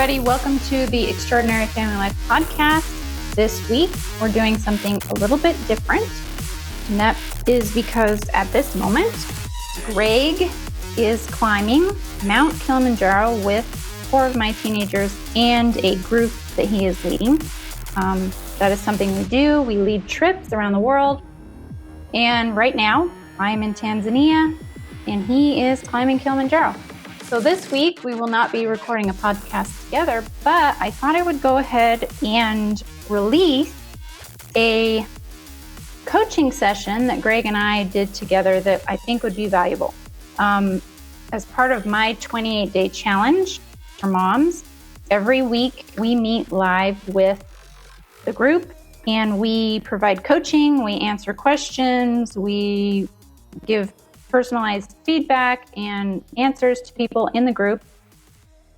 everybody. Welcome to the Extraordinary Family Life podcast. This week, we're doing something a little bit different. And that is because at this moment, Greg is climbing Mount Kilimanjaro with 4 of my teenagers and a group that he is leading. That is something we do. We lead trips around the world. And right now, I'm in Tanzania and he is climbing Kilimanjaro. So this week, we will not be recording a podcast together, but I thought I would go ahead and release a coaching session that Greg and I did together that I think would be valuable. As part of my 28-day challenge for moms, every week we meet live with the group and we provide coaching, we answer questions, we give personalized feedback and answers to people in the group.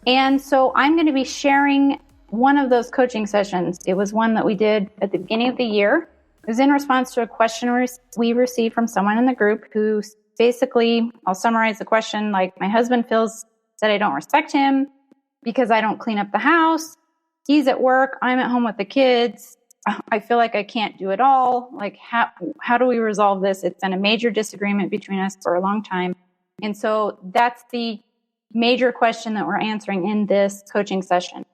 And so I'm going to be sharing one of those coaching sessions. It was one that we did at the beginning of the year. It was in response to a question we received from someone in the group who basically, I'll summarize the question, like, my husband feels that I don't respect him because I don't clean up the house. He's at work. I'm at home with the kids. I feel like I can't do it all. Like, how do we resolve this? It's been a major disagreement between us for a long time. And so that's the major question that we're answering in this coaching session.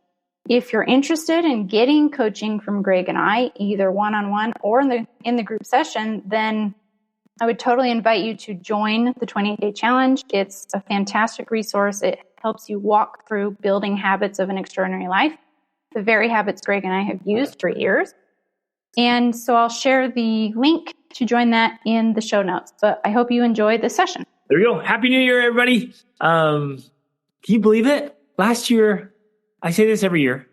If you're interested in getting coaching from Greg and I, either one-on-one or in the group session, then I would totally invite you to join the 28-day challenge. It's a fantastic resource. It helps you walk through building habits of an extraordinary life, the very habits Greg and I have used for years. And so I'll share the link to join that in the show notes. But I hope you enjoy this session. There we go. Happy New Year, everybody. Can you believe it? Last year, I say this every year,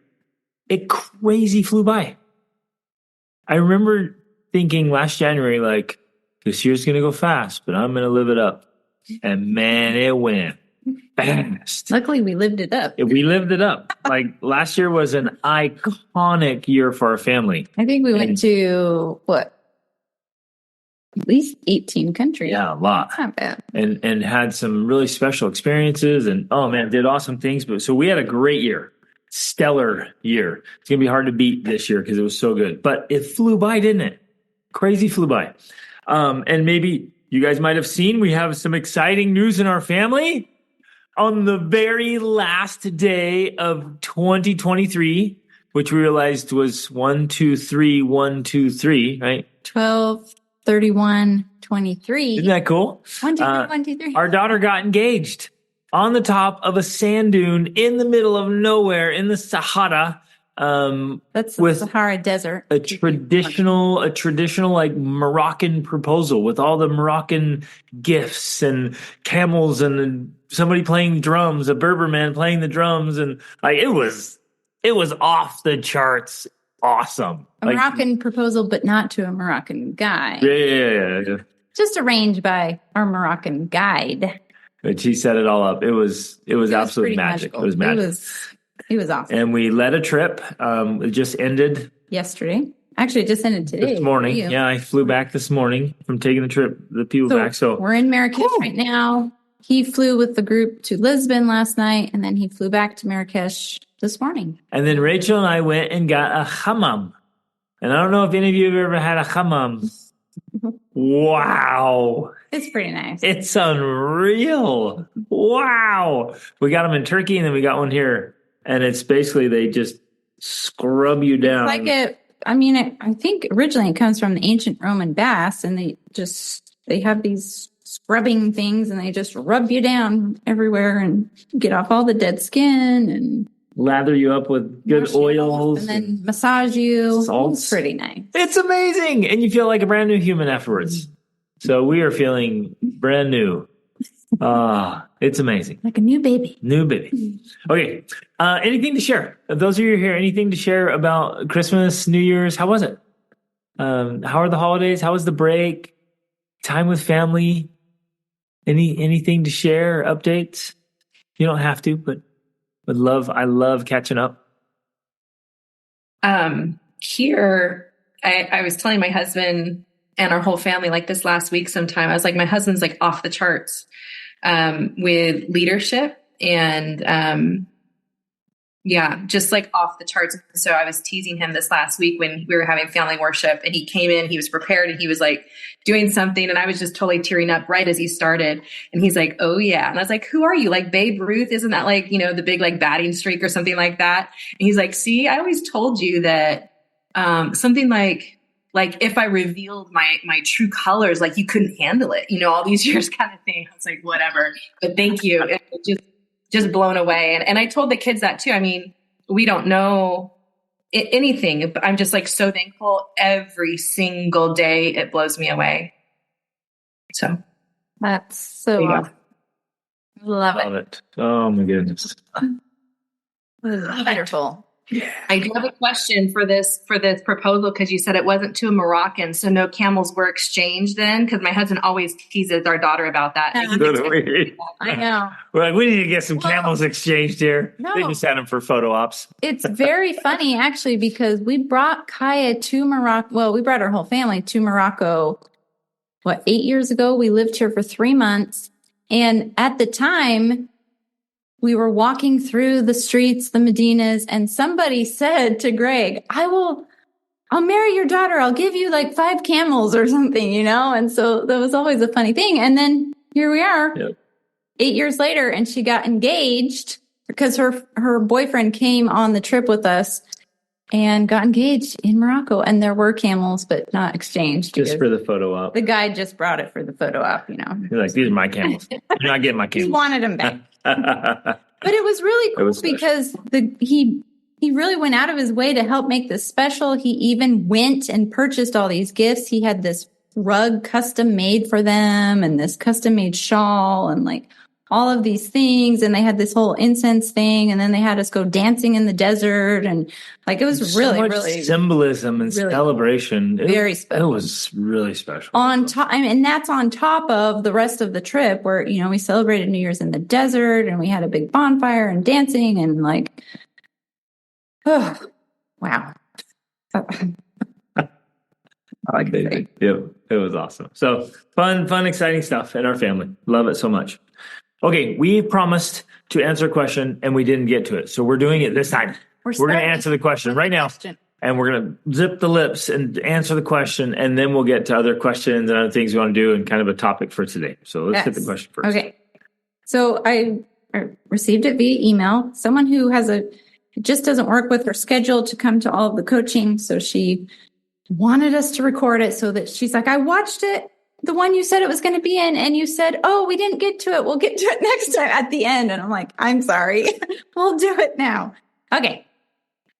it crazy flew by. I remember thinking last January, like, this year's going to go fast, but I'm going to live it up. And man, it went fast. Luckily, we lived it up. We lived it up. Like, last year was an iconic year for our family. I think we went to, at least 18 countries. Yeah, a lot. That's not bad. And had some really special experiences and, oh man, did awesome things. But so we had a great year. Stellar year. It's going to be hard to beat this year because it was so good. But it flew by, didn't it? Crazy flew by. And maybe you guys might have seen we have some exciting news in our family. On the very last day of 2023, which we realized was 1, 2, 3, 1, 2, 3, right? 12/31/23. Isn't that cool? 1, 2, 3, 1, 2, 3. Our daughter got engaged on the top of a sand dune in the middle of nowhere in the Sahara. That's the Sahara Desert. A traditional like Moroccan proposal with all the Moroccan gifts and camels and somebody playing drums, a Berber man playing the drums, and like it was off the charts. Awesome. A Moroccan proposal, but not to a Moroccan guy. Yeah. Just arranged by our Moroccan guide. But she set it all up. It was absolute magic. Magical. It was magic. It was awesome. And we led a trip. It just ended yesterday. Actually, it just ended today. This morning. Yeah, I flew back this morning from taking the people back. So we're in Marrakesh right now. He flew with the group to Lisbon last night, and then he flew back to Marrakesh this morning. And then Rachel and I went and got a hammam. And I don't know if any of you have ever had a hammam. Wow. It's pretty nice. It's unreal. Wow. We got them in Turkey, and then we got one here. And it's basically they just scrub you down. It's like I think originally it comes from the ancient Roman baths, and they have these scrubbing things, and they just rub you down everywhere and get off all the dead skin and lather you up with good oils and then massage you. Salts. It's pretty nice. It's amazing, and you feel like a brand new human afterwards. So we are feeling brand new. It's amazing. Like a new baby. New baby. Okay. Anything to share? Those of you here, anything to share about Christmas, New Year's? How was it? How are the holidays? How was the break? Time with family? Anything to share? Updates? You don't have to, but I love catching up. Here, I was telling my husband and our whole family like this last week sometime. I was like, my husband's like off the charts with leadership and Yeah, just like off the charts. So I was teasing him this last week when we were having family worship, and he came in, he was prepared, and he was like doing something, and I was just totally tearing up right as he started. And he's like, "Oh yeah." And I was like, "Who are you? Like Babe Ruth? Isn't that like, the big like batting streak or something like that?" And he's like, "See, I always told you that something like if I revealed my true colors, like you couldn't handle it, all these years kind of thing." I was like, "Whatever, but thank you." It just blown away. And I told the kids that too. I mean, we don't know anything, but I'm just like so thankful every single day. It blows me away. So That's so awesome. Love it. Oh my goodness. Wonderful. Yeah. I do have a question for this proposal, because you said it wasn't to a Moroccan, so no camels were exchanged then, because my husband always teases our daughter about that. I know. We're like, we need to get some camels exchanged here. No. They just had them for photo ops. It's very funny, actually, because we brought Kaya to Morocco. Well, we brought our whole family to Morocco, 8 years ago? We lived here for 3 months. And at the time, we were walking through the streets, the Medinas, and somebody said to Greg, I'll marry your daughter. I'll give you like 5 camels or something, And so that was always a funny thing. And then here we are, 8 years later, and she got engaged because her boyfriend came on the trip with us and got engaged in Morocco. And there were camels, but not exchanged. Just for the photo op. The guy just brought it for the photo op, You're like, these are my camels. You're not getting my camels. He wanted them back. But it was really cool because he really went out of his way to help make this special. He even went and purchased all these gifts. He had this rug custom made for them and this custom made shawl and like all of these things. And they had this whole incense thing. And then they had us go dancing in the desert. And like, it was really, really symbolism and really celebration. Very special. It was really special. On top, and that's on top of the rest of the trip where, we celebrated New Year's in the desert and we had a big bonfire and dancing and like, oh, wow. I like that. Yep. It was awesome. So fun, exciting stuff in our family. Love it so much. Okay, we promised to answer a question and we didn't get to it. So we're doing it this time. We're going to answer the question right now. And we're going to zip the lips and answer the question. And then we'll get to other questions and other things we want to do and kind of a topic for today. So let's hit the question first. Okay. So I received it via email. Someone who it just doesn't work with her schedule to come to all of the coaching. So she wanted us to record it so that she's like, I watched it. The one you said it was going to be in, and you said, oh, we didn't get to it. We'll get to it next time at the end. And I'm like, I'm sorry. We'll do it now. Okay.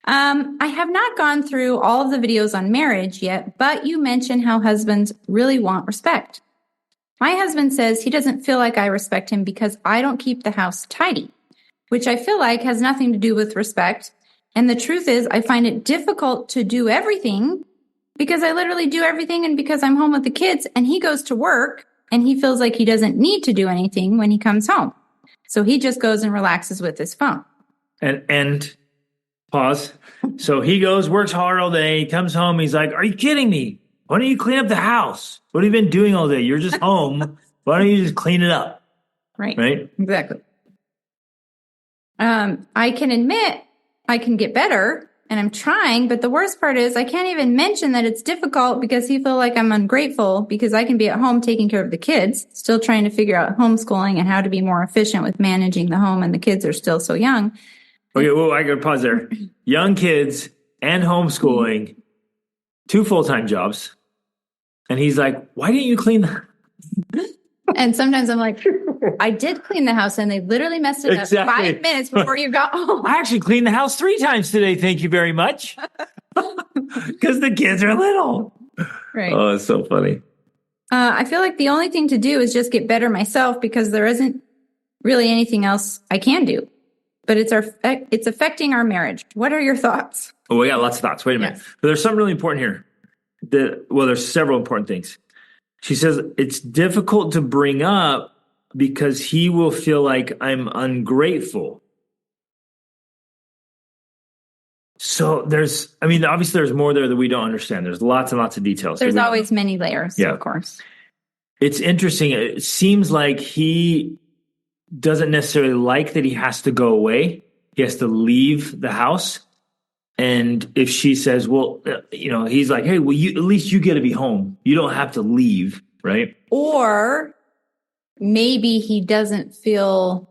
I have not gone through all of the videos on marriage yet, but you mentioned how husbands really want respect. My husband says he doesn't feel like I respect him because I don't keep the house tidy, which I feel like has nothing to do with respect. And the truth is, I find it difficult to do everything because I literally do everything and because I'm home with the kids and he goes to work and he feels like he doesn't need to do anything when he comes home. So he just goes and relaxes with his phone. And pause. So he goes, works hard all day, comes home. He's like, are you kidding me? Why don't you clean up the house? What have you been doing all day? You're just home. Why don't you just clean it up? Right. Exactly. I can admit I can get better. And I'm trying, but the worst part is I can't even mention that it's difficult because he feels like I'm ungrateful because I can be at home taking care of the kids, still trying to figure out homeschooling and how to be more efficient with managing the home, and the kids are still so young. Okay, well, I got to pause there. Young kids and homeschooling, 2 full-time jobs. And he's like, why didn't you clean the And sometimes I'm like, I did clean the house and they literally messed it up 5 minutes before you got home. I actually cleaned the house 3 times today. Thank you very much. Because the kids are little. Right. Oh, it's so funny. I feel like the only thing to do is just get better myself because there isn't really anything else I can do. But it's affecting our marriage. What are your thoughts? Oh, we got lots of thoughts. Wait a minute. Yes. But there's something really important here. There's several important things. She says it's difficult to bring up because he will feel like I'm ungrateful. So obviously there's more there that we don't understand. There's lots and lots of details. There's always many layers, of course. It's interesting. It seems like he doesn't necessarily like that he has to go away. he has to leave the house. And if she says, well, he's like, hey, well, at least you get to be home. You don't have to leave, right? Or maybe he doesn't feel,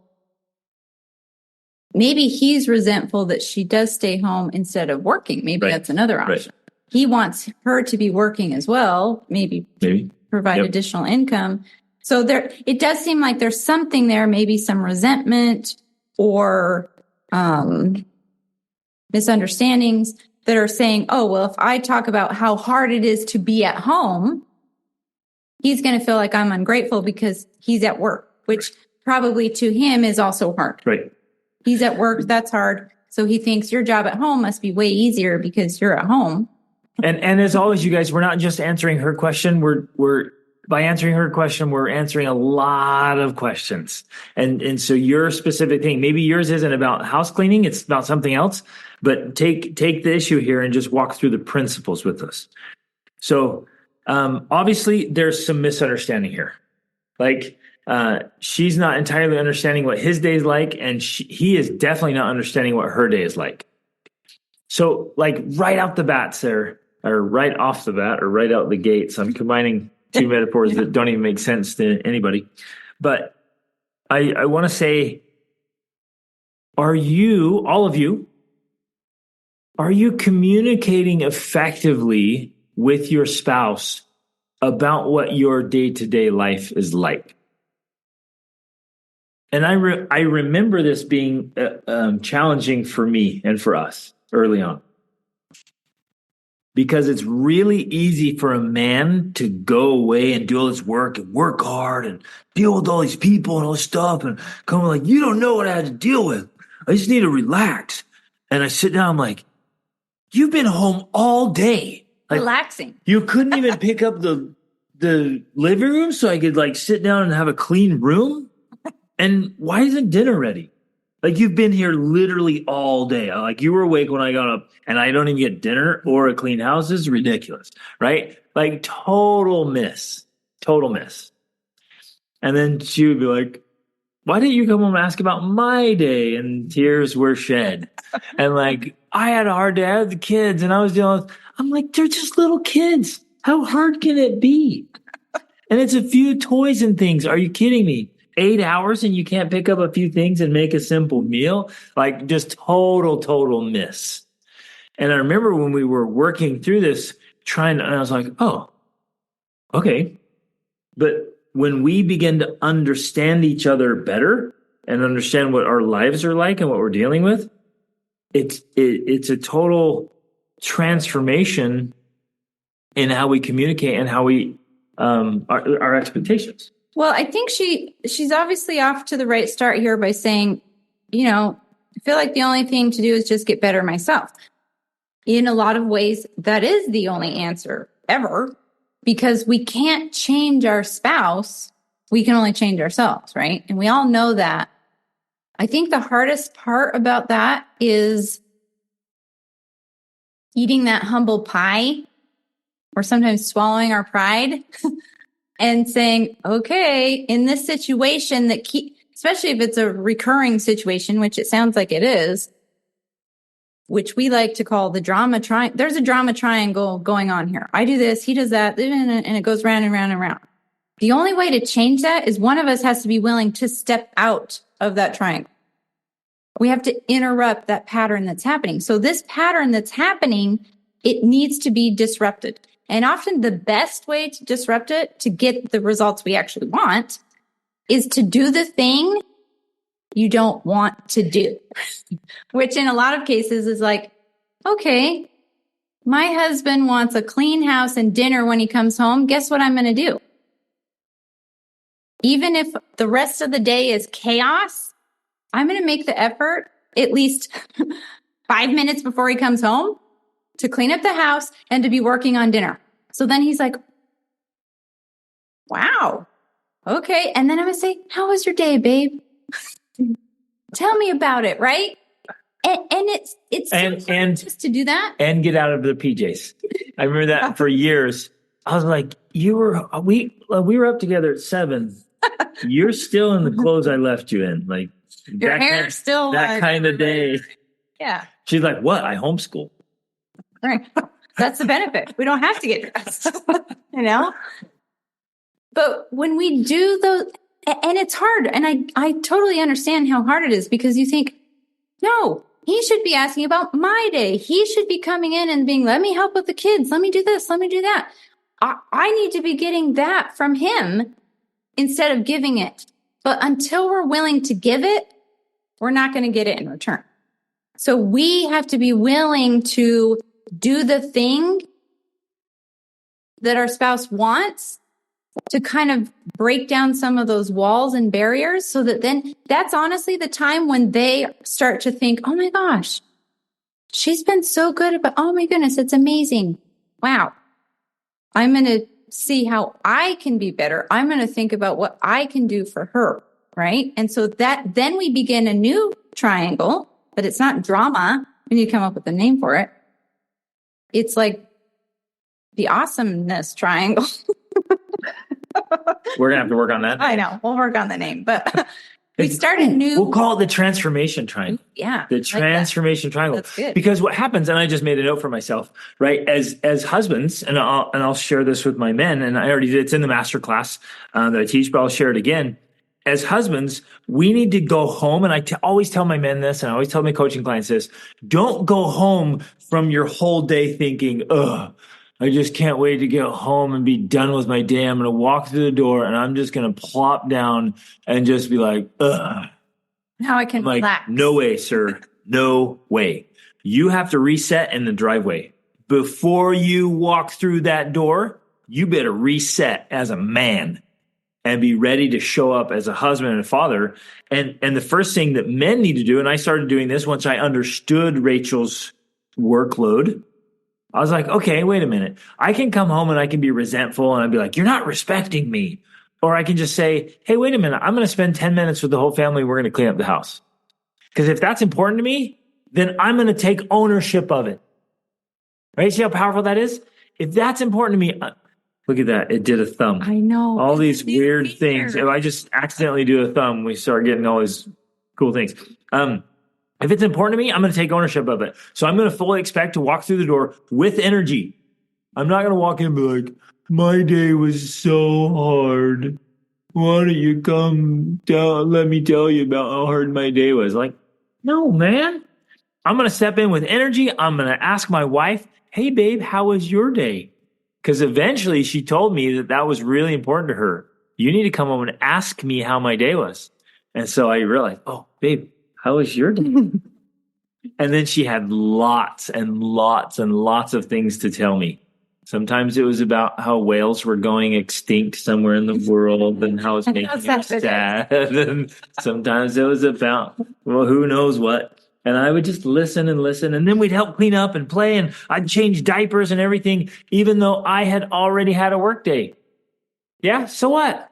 maybe he's resentful that she does stay home instead of working. Maybe that's another option. Right. He wants her to be working as well, maybe provide additional income. So it does seem like there's something there, maybe some resentment or misunderstandings that are saying, oh, well, if I talk about how hard it is to be at home, he's going to feel like I'm ungrateful because he's at work, which probably to him is also hard. Right. He's at work. That's hard. So he thinks your job at home must be way easier because you're at home. And as always, you guys, we're not just answering her question. By answering her question, we're answering a lot of questions. And so your specific thing, maybe yours isn't about house cleaning. It's about something else, but take the issue here and just walk through the principles with us. So, obviously there's some misunderstanding here. Like, she's not entirely understanding what his day is like. And he is definitely not understanding what her day is like. So like right out the bats there, or right off the bat, or right out the gates, I'm combining two metaphors that don't even make sense to anybody. But I want to say, are you communicating effectively with your spouse about what your day-to-day life is like? And I remember this being challenging for me and for us early on. Because it's really easy for a man to go away and do all this work and work hard and deal with all these people and all this stuff and come like, you don't know what I had to deal with. I just need to relax. And I sit down, I'm like, you've been home all day. Like, relaxing. You couldn't even pick up the living room so I could like sit down and have a clean room? And why isn't dinner ready? Like, you've been here literally all day. Like, you were awake when I got up and I don't even get dinner or a clean house. This is ridiculous, right? Like, total miss. And then she would be like, why didn't you come home and ask about my day? And tears were shed. And like, I had a hard day. I had the kids and I was dealing with, I'm like, they're just little kids. How hard can it be? And it's a few toys and things. Are you kidding me? 8 hours and you can't pick up a few things and make a simple meal? Like, just total miss. And I remember when we were working through this, and I was like, oh, okay. But when we begin to understand each other better and understand what our lives are like and what we're dealing with, it's a total transformation in how we communicate and how we our expectations. Well, I think she's obviously off to the right start here by saying, I feel like the only thing to do is just get better myself. In a lot of ways, that is the only answer ever, because we can't change our spouse. We can only change ourselves, right? And we all know that. I think the hardest part about that is eating that humble pie, or sometimes swallowing our pride. And saying, okay, in this situation especially if it's a recurring situation, which it sounds like it is, which we like to call the drama triangle. There's a drama triangle going on here. I do this, he does that, and it goes round and round and round. The only way to change that is one of us has to be willing to step out of that triangle. We have to interrupt that pattern that's happening. So this pattern that's happening, it needs to be disrupted. And often the best way to disrupt it, to get the results we actually want, is to do the thing you don't want to do. Which in a lot of cases is like, okay, my husband wants a clean house and dinner when he comes home. Guess what I'm going to do? Even if the rest of the day is chaos, I'm going to make the effort at least 5 minutes before he comes home to clean up the house and to be working on dinner. So then he's like, wow, okay. And then I'm going to say, how was your day, babe? Tell me about it, right? And it's and just to do that. And get out of the PJs. I remember that for years. I was like, we were up together at 7. You're still in the clothes I left you in. Like, Your hair's still that kind of day. Yeah. She's like, what? I homeschool. Right. That's the benefit. We don't have to get dressed, But when we do those, and it's hard, and I totally understand how hard it is because you think, no, he should be asking about my day. He should be coming in and being, let me help with the kids. Let me do this. Let me do that. I need to be getting that from him instead of giving it. But until we're willing to give it, we're not going to get it in return. So we have to be willing to do the thing that our spouse wants to kind of break down some of those walls and barriers so that then that's honestly the time when they start to think, oh my gosh, she's been so good about, oh my goodness, it's amazing. Wow. I'm going to see how I can be better. I'm going to think about what I can do for her. Right. And so that then we begin a new triangle, but it's not drama. We need to come up with a name for it. It's like the awesomeness triangle. We're going to have to work on that. I know. We'll work on the name, but we started new. We'll call it the Transformation Triangle. Yeah. The Transformation Triangle. That's good. Because what happens, and I just made a note for myself, right? As husbands, and I'll share this with my men, and I already did, it's in the master class that I teach, but I'll share it again. As husbands, we need to go home, and I always tell my men this, and I always tell my coaching clients this, don't go home from your whole day thinking, ugh, I just can't wait to get home and be done with my day. I'm going to walk through the door, and I'm just going to plop down and just be like, ugh. Now I can relax. No way, sir. No way. You have to reset in the driveway. Before you walk through that door, you better reset as a man and be ready to show up as a husband and a father. And the first thing that men need to do, and I started doing this once I understood Rachel's workload, I was like, okay, wait a minute. I can come home and I can be resentful and I'd be like, you're not respecting me. Or I can just say, hey, wait a minute. I'm going to spend 10 minutes with the whole family. We're going to clean up the house. Because if that's important to me, then I'm going to take ownership of it. Right? See how powerful that is? If that's important to me, look at that. It did a thumb. I know. All these weird things. If I just accidentally do a thumb, we start getting all these cool things. If it's important to me, I'm going to take ownership of it. So I'm going to fully expect to walk through the door with energy. I'm not going to walk in and be like, my day was so hard. Why don't you come down? Let me tell you about how hard my day was. Like, no, man. I'm going to step in with energy. I'm going to ask my wife, hey, babe, how was your day? Because eventually she told me that was really important to her. You need to come home and ask me how my day was. And so I realized, oh, babe, how was your day? And then she had lots and lots and lots of things to tell me. Sometimes it was about how whales were going extinct somewhere in the world and how it's making us sad. And sometimes it was about, well, who knows what. And I would just listen and listen. And then we'd help clean up and play. And I'd change diapers and everything, even though I had already had a work day. Yeah, so what?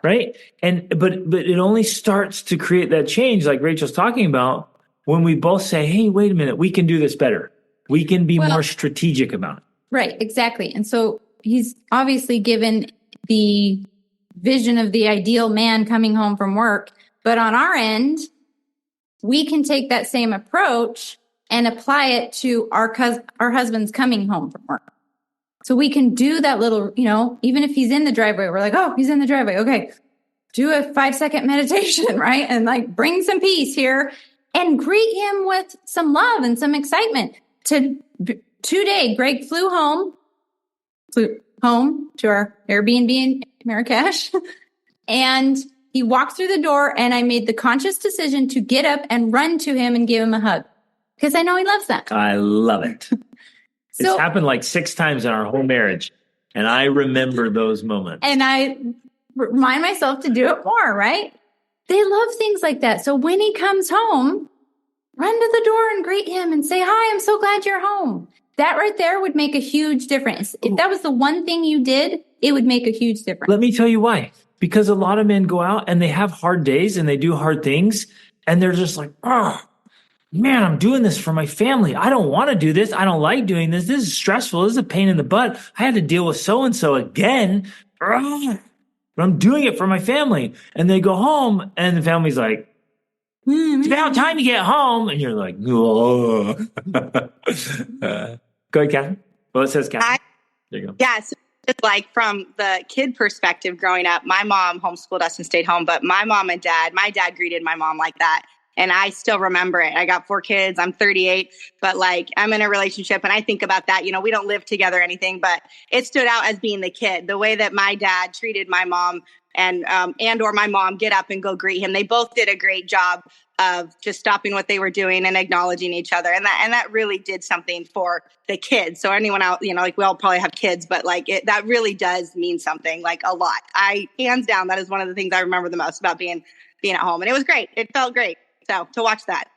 Right? But it only starts to create that change, like Rachel's talking about, when we both say, hey, wait a minute, we can do this better. We can be more strategic about it. Right, exactly. And so he's obviously given the vision of the ideal man coming home from work. But on our end, we can take that same approach and apply it to our husbands coming home from work. So we can do that little, even if he's in the driveway, we're like, oh, he's in the driveway. Okay. Do a 5-second meditation, right? And like bring some peace here and greet him with some love and some excitement. Today, Greg flew home to our Airbnb in Marrakesh. And he walked through the door and I made the conscious decision to get up and run to him and give him a hug because I know he loves that. I love it. It's happened like 6 times in our whole marriage. And I remember those moments. And I remind myself to do it more, right? They love things like that. So when he comes home, run to the door and greet him and say, hi, I'm so glad you're home. That right there would make a huge difference. If that was the one thing you did, it would make a huge difference. Let me tell you why. Because a lot of men go out and they have hard days and they do hard things. And they're just like, oh, man, I'm doing this for my family. I don't want to do this. I don't like doing this. This is stressful. This is a pain in the butt. I had to deal with so-and-so again. Ugh. but I'm doing it for my family. And they go home and the family's like, it's about time to get home. And you're like, oh. Go ahead, Catherine. Well, it says Catherine. There you go. Yeah. So it's like from the kid perspective growing up, my mom homeschooled us and stayed home, but my dad greeted my mom like that. And I still remember it. I got 4 kids. I'm 38, but like I'm in a relationship and I think about that. We don't live together or anything, but it stood out as being the kid, the way that my dad treated my mom and or my mom get up and go greet him. They both did a great job of just stopping what they were doing and acknowledging each other. And that really did something for the kids. So anyone out, like we all probably have kids, but like that really does mean something, like a lot. Hands down, that is one of the things I remember the most about being at home. And it was great. It felt great. So to watch that.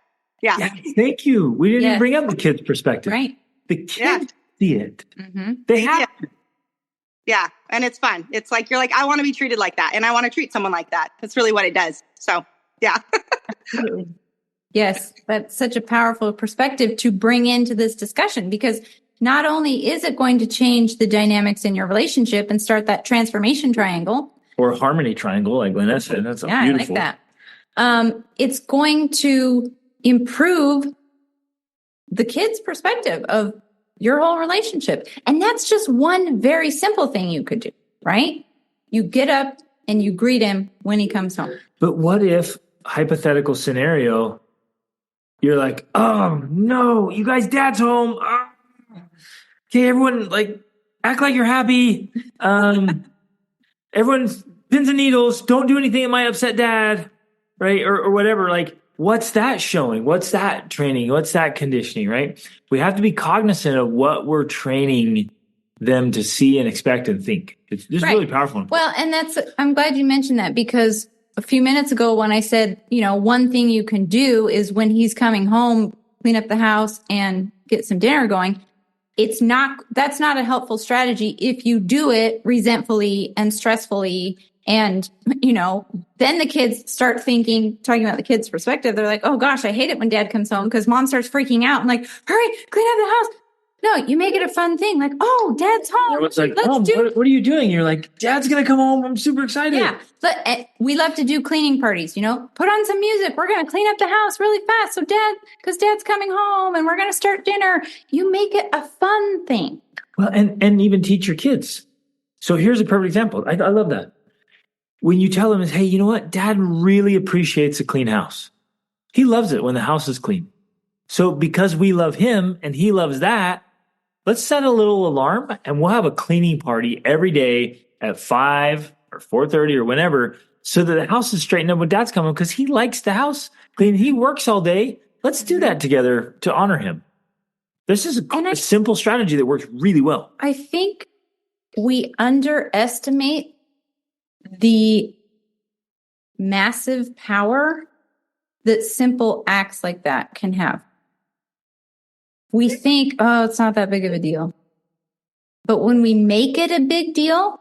Yeah. Thank you. We didn't even bring up the kids' perspective. Right. The kids see it. Mm-hmm. They have to. Yeah. And it's fun. It's like, you're like, I want to be treated like that. And I want to treat someone like that. That's really what it does. So yeah. Absolutely. Yes. That's such a powerful perspective to bring into this discussion, because not only is it going to change the dynamics in your relationship and start that transformation triangle or harmony triangle, like Lynette said. That's beautiful. I like that. It's going to improve the kid's perspective of your whole relationship. And that's just one very simple thing you could do, right? You get up and you greet him when he comes home. But what if, hypothetical scenario, you're like, oh no, you guys, dad's home. Oh. Okay, everyone, like, act like you're happy. Everyone, pins and needles, don't do anything that might upset dad. Right. Or whatever. Like, what's that showing? What's that training? What's that conditioning? Right. We have to be cognizant of what we're training them to see and expect and think. It's just really powerful. Well, and I'm glad you mentioned that, because a few minutes ago when I said, one thing you can do is when he's coming home, clean up the house and get some dinner going. That's not a helpful strategy if you do it resentfully and stressfully. And, then the kids start talking about the kids' perspective. They're like, oh gosh, I hate it when dad comes home, because mom starts freaking out. I'm like, hurry, clean up the house. No, you make it a fun thing. Like, oh, dad's home. It's like, Mom, what are you doing? You're like, dad's going to come home. I'm super excited. Yeah. But we love to do cleaning parties, put on some music. We're going to clean up the house really fast. So because dad's coming home and we're going to start dinner. You make it a fun thing. Well, and even teach your kids. So here's a perfect example. I love that. When you tell them, hey, you know what? Dad really appreciates a clean house. He loves it when the house is clean. So because we love him and he loves that, let's set a little alarm and we'll have a cleaning party every day at 5 or 4:30 or whenever, so that the house is straightened up when dad's coming, because he likes the house clean. He works all day. Let's do that together to honor him. This is a simple strategy that works really well. I think we underestimate the massive power that simple acts like that can have. We think, oh, it's not that big of a deal. But when we make it a big deal,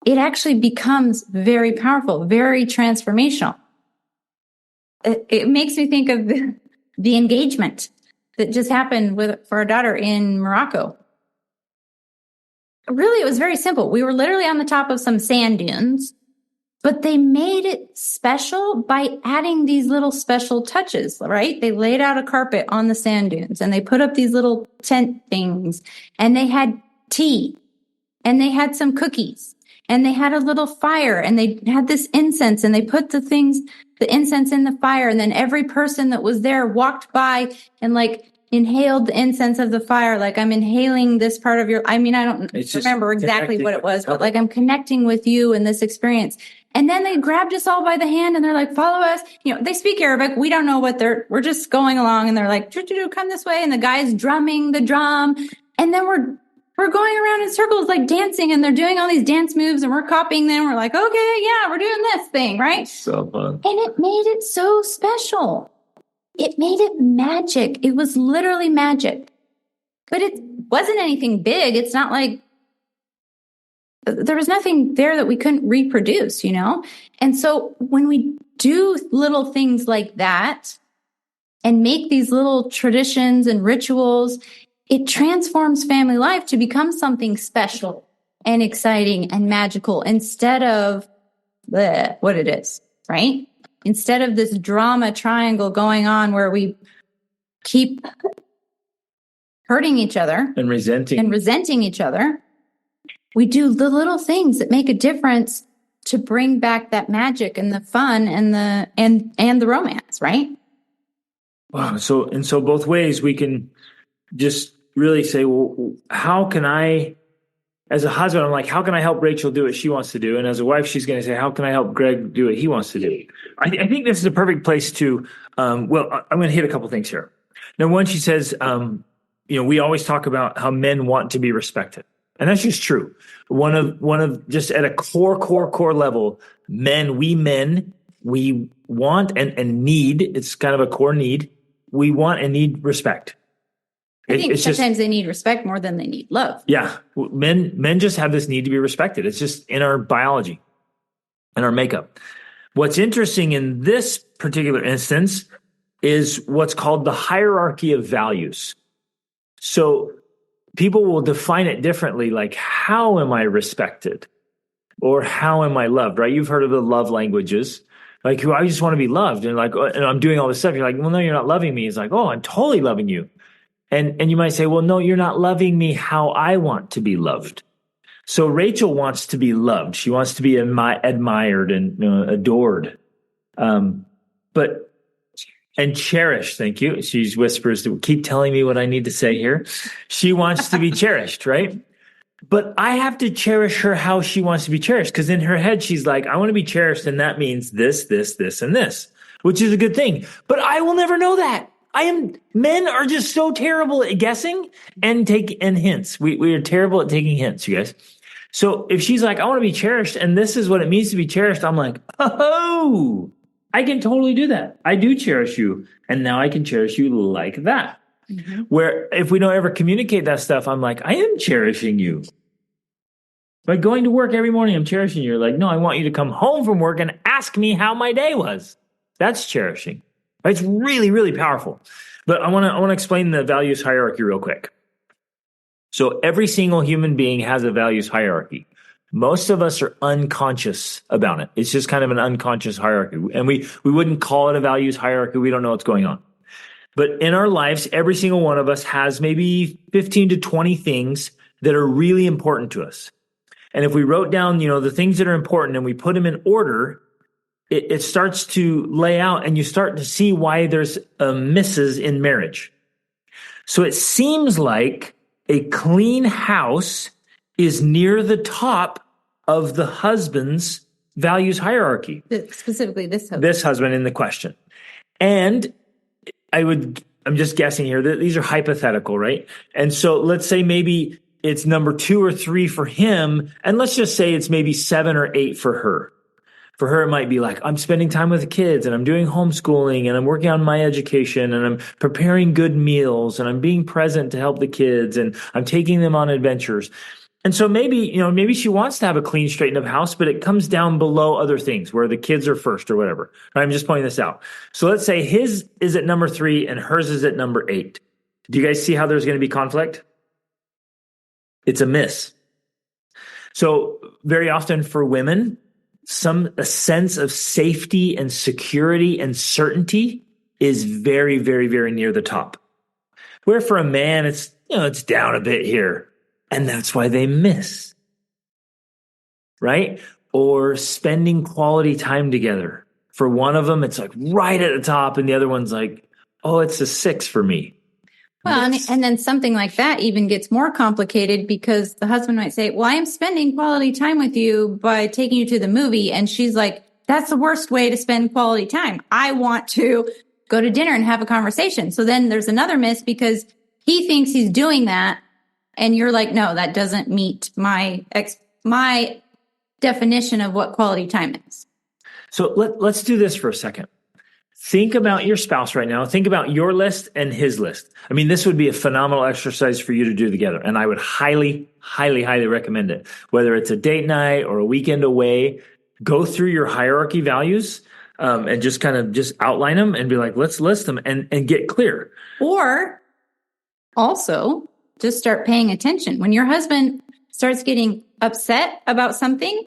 it actually becomes very powerful, very transformational. It makes me think of the engagement that just happened for our daughter in Morocco. Really, it was very simple. We were literally on the top of some sand dunes, but they made it special by adding these little special touches, right? They laid out a carpet on the sand dunes and they put up these little tent things, and they had tea and they had some cookies and they had a little fire and they had this incense, and they put the incense in the fire. And then every person that was there walked by and inhaled the incense of the fire. Like, I'm inhaling this part of I don't remember exactly what it was, but I'm connecting with you in this experience. And then they grabbed us all by the hand and they're like, follow us. They speak Arabic. We don't know we're just going along, and they're like, come this way. And the guy's drumming the drum. And then we're going around in circles, dancing, and they're doing all these dance moves, and we're copying them. We're like, okay, yeah, we're doing this thing, right? So fun. And it made it so special. It made it magic. It was literally magic. But it wasn't anything big. It's not like there was nothing there that we couldn't reproduce, And so when we do little things like that and make these little traditions and rituals, it transforms family life to become something special and exciting and magical instead of what it is, right? Instead of this drama triangle going on where we keep hurting each other and resenting each other, we do the little things that make a difference to bring back that magic and the fun and the romance, right? Wow. So both ways we can just really say, well, how can I, as a husband, I'm like, how can I help Rachel do what she wants to do? And as a wife, she's going to say, how can I help Greg do what he wants to do? I think this is a perfect place to, I'm going to hit a couple things here. Now, one, she says, we always talk about how men want to be respected. And that's just true. One of just at a core level, we want and need, it's kind of a core need. We want and need respect. I think sometimes they need respect more than they need love. Yeah. Men just have this need to be respected. It's just in our biology, in our makeup. What's interesting in this particular instance is what's called the hierarchy of values. So people will define it differently, like, how am I respected? Or how am I loved, right? You've heard of the love languages. Like, I just want to be loved. And and I'm doing all this stuff. You're like, well, no, you're not loving me. It's like, oh, I'm totally loving you. And you might say, well, no, you're not loving me how I want to be loved. So Rachel wants to be loved. She wants to be admired and adored. And cherished. Thank you. She whispers to keep telling me what I need to say here. She wants to be cherished, right? But I have to cherish her how she wants to be cherished. Because in her head, she's like, I want to be cherished. And that means this, and this, which is a good thing. But I will never know that. Men are just so terrible at guessing and hints. We are terrible at taking hints, you guys. So if she's like, I want to be cherished, and this is what it means to be cherished, I'm like, oh, I can totally do that. I do cherish you. And now I can cherish you like that. Mm-hmm. Where if we don't ever communicate that stuff, I'm like, I am cherishing you. By going to work every morning, I'm cherishing you. You're like, no, I want you to come home from work and ask me how my day was. That's cherishing. It's really, really powerful. But I want to explain the values hierarchy real quick. So every single human being has a values hierarchy. Most of us are unconscious about it. It's just kind of an unconscious hierarchy. And we wouldn't call it a values hierarchy. We don't know what's going on. But in our lives, every single one of us has maybe 15 to 20 things that are really important to us. And if we wrote down, the things that are important and we put them in order, it starts to lay out, and you start to see why there's misses in marriage. So it seems like a clean house is near the top of the husband's values hierarchy. Specifically this husband. This husband in the question. And I'm just guessing here that these are hypothetical, right? And so let's say maybe it's number 2 or 3 for him. And let's just say it's maybe 7 or 8 for her. For her, it might be like, I'm spending time with the kids, and I'm doing homeschooling, and I'm working on my education, and I'm preparing good meals, and I'm being present to help the kids, and I'm taking them on adventures. And so maybe she wants to have a clean, straightened up house, but it comes down below other things where the kids are first or whatever. I'm just pointing this out. So let's say his is at number 3 and hers is at number 8. Do you guys see how there's going to be conflict? It's a miss. So very often for women, a sense of safety and security and certainty is very, very, very near the top. Where for a man, it's down a bit here. And that's why they miss, right? Or spending quality time together. For one of them, it's like right at the top, and the other one's like, oh, it's a 6 for me. Well, and then something like that even gets more complicated because the husband might say, well, I am spending quality time with you by taking you to the movie. And she's like, that's the worst way to spend quality time. I want to go to dinner and have a conversation. So then there's another miss because he thinks he's doing that. And you're like, no, that doesn't meet my definition of what quality time is. So let's do this for a second. Think about your spouse right now. Think about your list and his list. I mean, this would be a phenomenal exercise for you to do together. And I would highly, highly, highly recommend it. Whether it's a date night or a weekend away, go through your hierarchy values and just kind of just outline them and be like, let's list them and get clear. Or also just start paying attention. When your husband starts getting upset about something,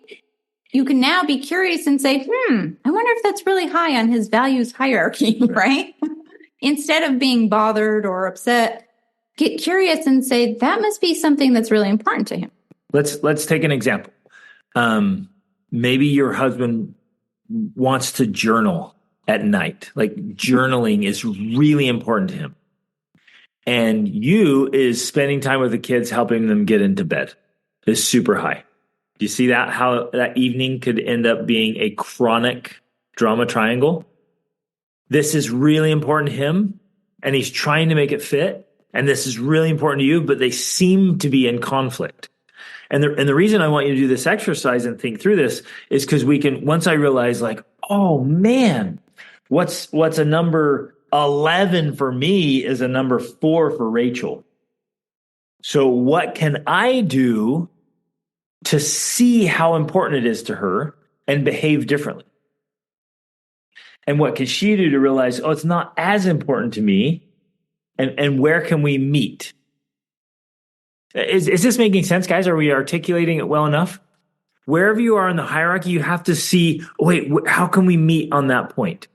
you can now be curious and say, I wonder if that's really high on his values hierarchy, right? Instead of being bothered or upset, get curious and say, that must be something that's really important to him. Let's take an example. Maybe your husband wants to journal at night. Like journaling is really important to him. And you is spending time with the kids, helping them get into bed is super high. Do you see that? How that evening could end up being a chronic drama triangle? This is really important to him, and he's trying to make it fit. And this is really important to you, but they seem to be in conflict. And the reason I want you to do this exercise and think through this is because we can, once I realize like, oh man, what's a number 11 for me is a number 4 for Rachel. So what can I do to see how important it is to her and behave differently? And what can she do to realize, oh, it's not as important to me? And where can we meet? Is this making sense, guys? Are we articulating it well enough? Wherever you are in the hierarchy, you have to see, wait, how can we meet on that point?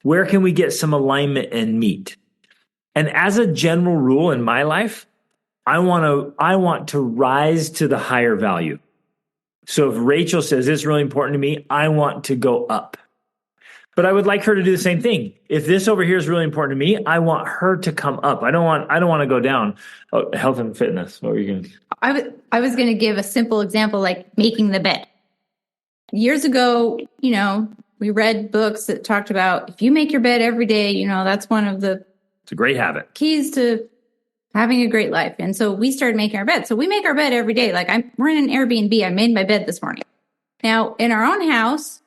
Where can we get some alignment and meet? And as a general rule in my life, I want to rise to the higher value. So if Rachel says this is really important to me, I want to go up. But I would like her to do the same thing. If this over here is really important to me, I want her to come up. I don't want to go down. Oh, health and fitness. What were you going to do? I was going to give a simple example, like making the bed. Years ago, we read books that talked about if you make your bed every day, that's one of the It's a great habit. Keys to having a great life. And so we started making our bed. So we make our bed every day. Like we're in an Airbnb. I made my bed this morning. Now in our own house,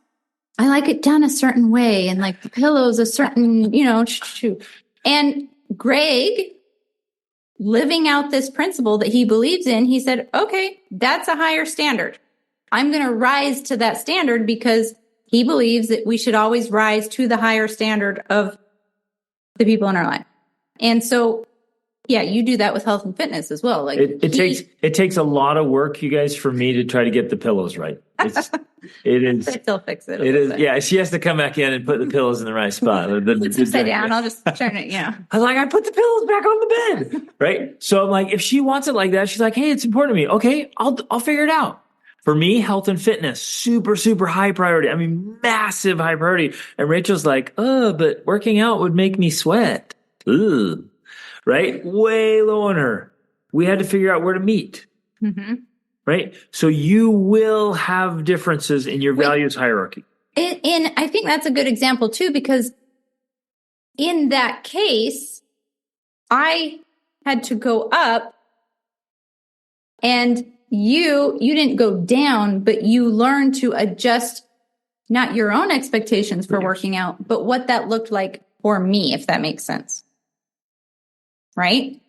I like it done a certain way. And like the pillows a certain, and Greg, living out this principle that he believes in, he said, okay, that's a higher standard. I'm going to rise to that standard because he believes that we should always rise to the higher standard of the people in our life. And so, yeah, you do that with health and fitness as well. Like it takes a lot of work, you guys, for me to try to get the pillows right. It is. They'll fix it. It is. Yeah, she has to come back in and put the pillows in the right spot. It's upside down. I'll just turn it. Yeah. I was like, I put the pillows back on the bed, right? So I'm like, if she wants it like that, she's like, hey, it's important to me. Okay, I'll figure it out. For me, health and fitness, super, super high priority. I mean, massive high priority. And Rachel's like, oh, but working out would make me sweat. Ugh. Right? Way low on her. We had to figure out where to meet. Mm-hmm. Right? So you will have differences in your values hierarchy. And I think that's a good example too, because in that case, I had to go up and you didn't go down, but you learned to adjust not your own expectations for working out, but what that looked like for me, if that makes sense. Right?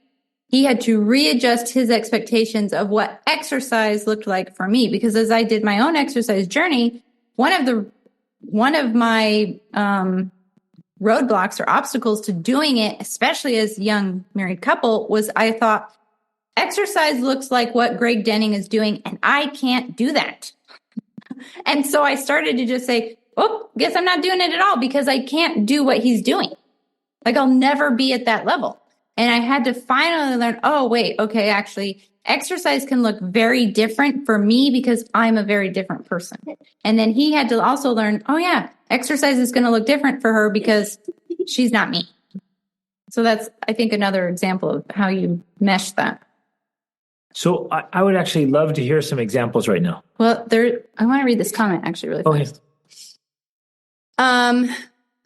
He had to readjust his expectations of what exercise looked like for me, because as I did my own exercise journey, one of my roadblocks or obstacles to doing it, especially as a young married couple, was I thought exercise looks like what Greg Denning is doing, and I can't do that. And so I started to just say, oh, guess I'm not doing it at all because I can't do what he's doing. Like I'll never be at that level. And I had to finally learn, oh, wait, okay, actually, exercise can look very different for me because I'm a very different person. And then he had to also learn, oh, yeah, exercise is going to look different for her because she's not me. So that's, I think, another example of how you mesh that. So I would actually love to hear some examples right now. Well, I want to read this comment actually really fast.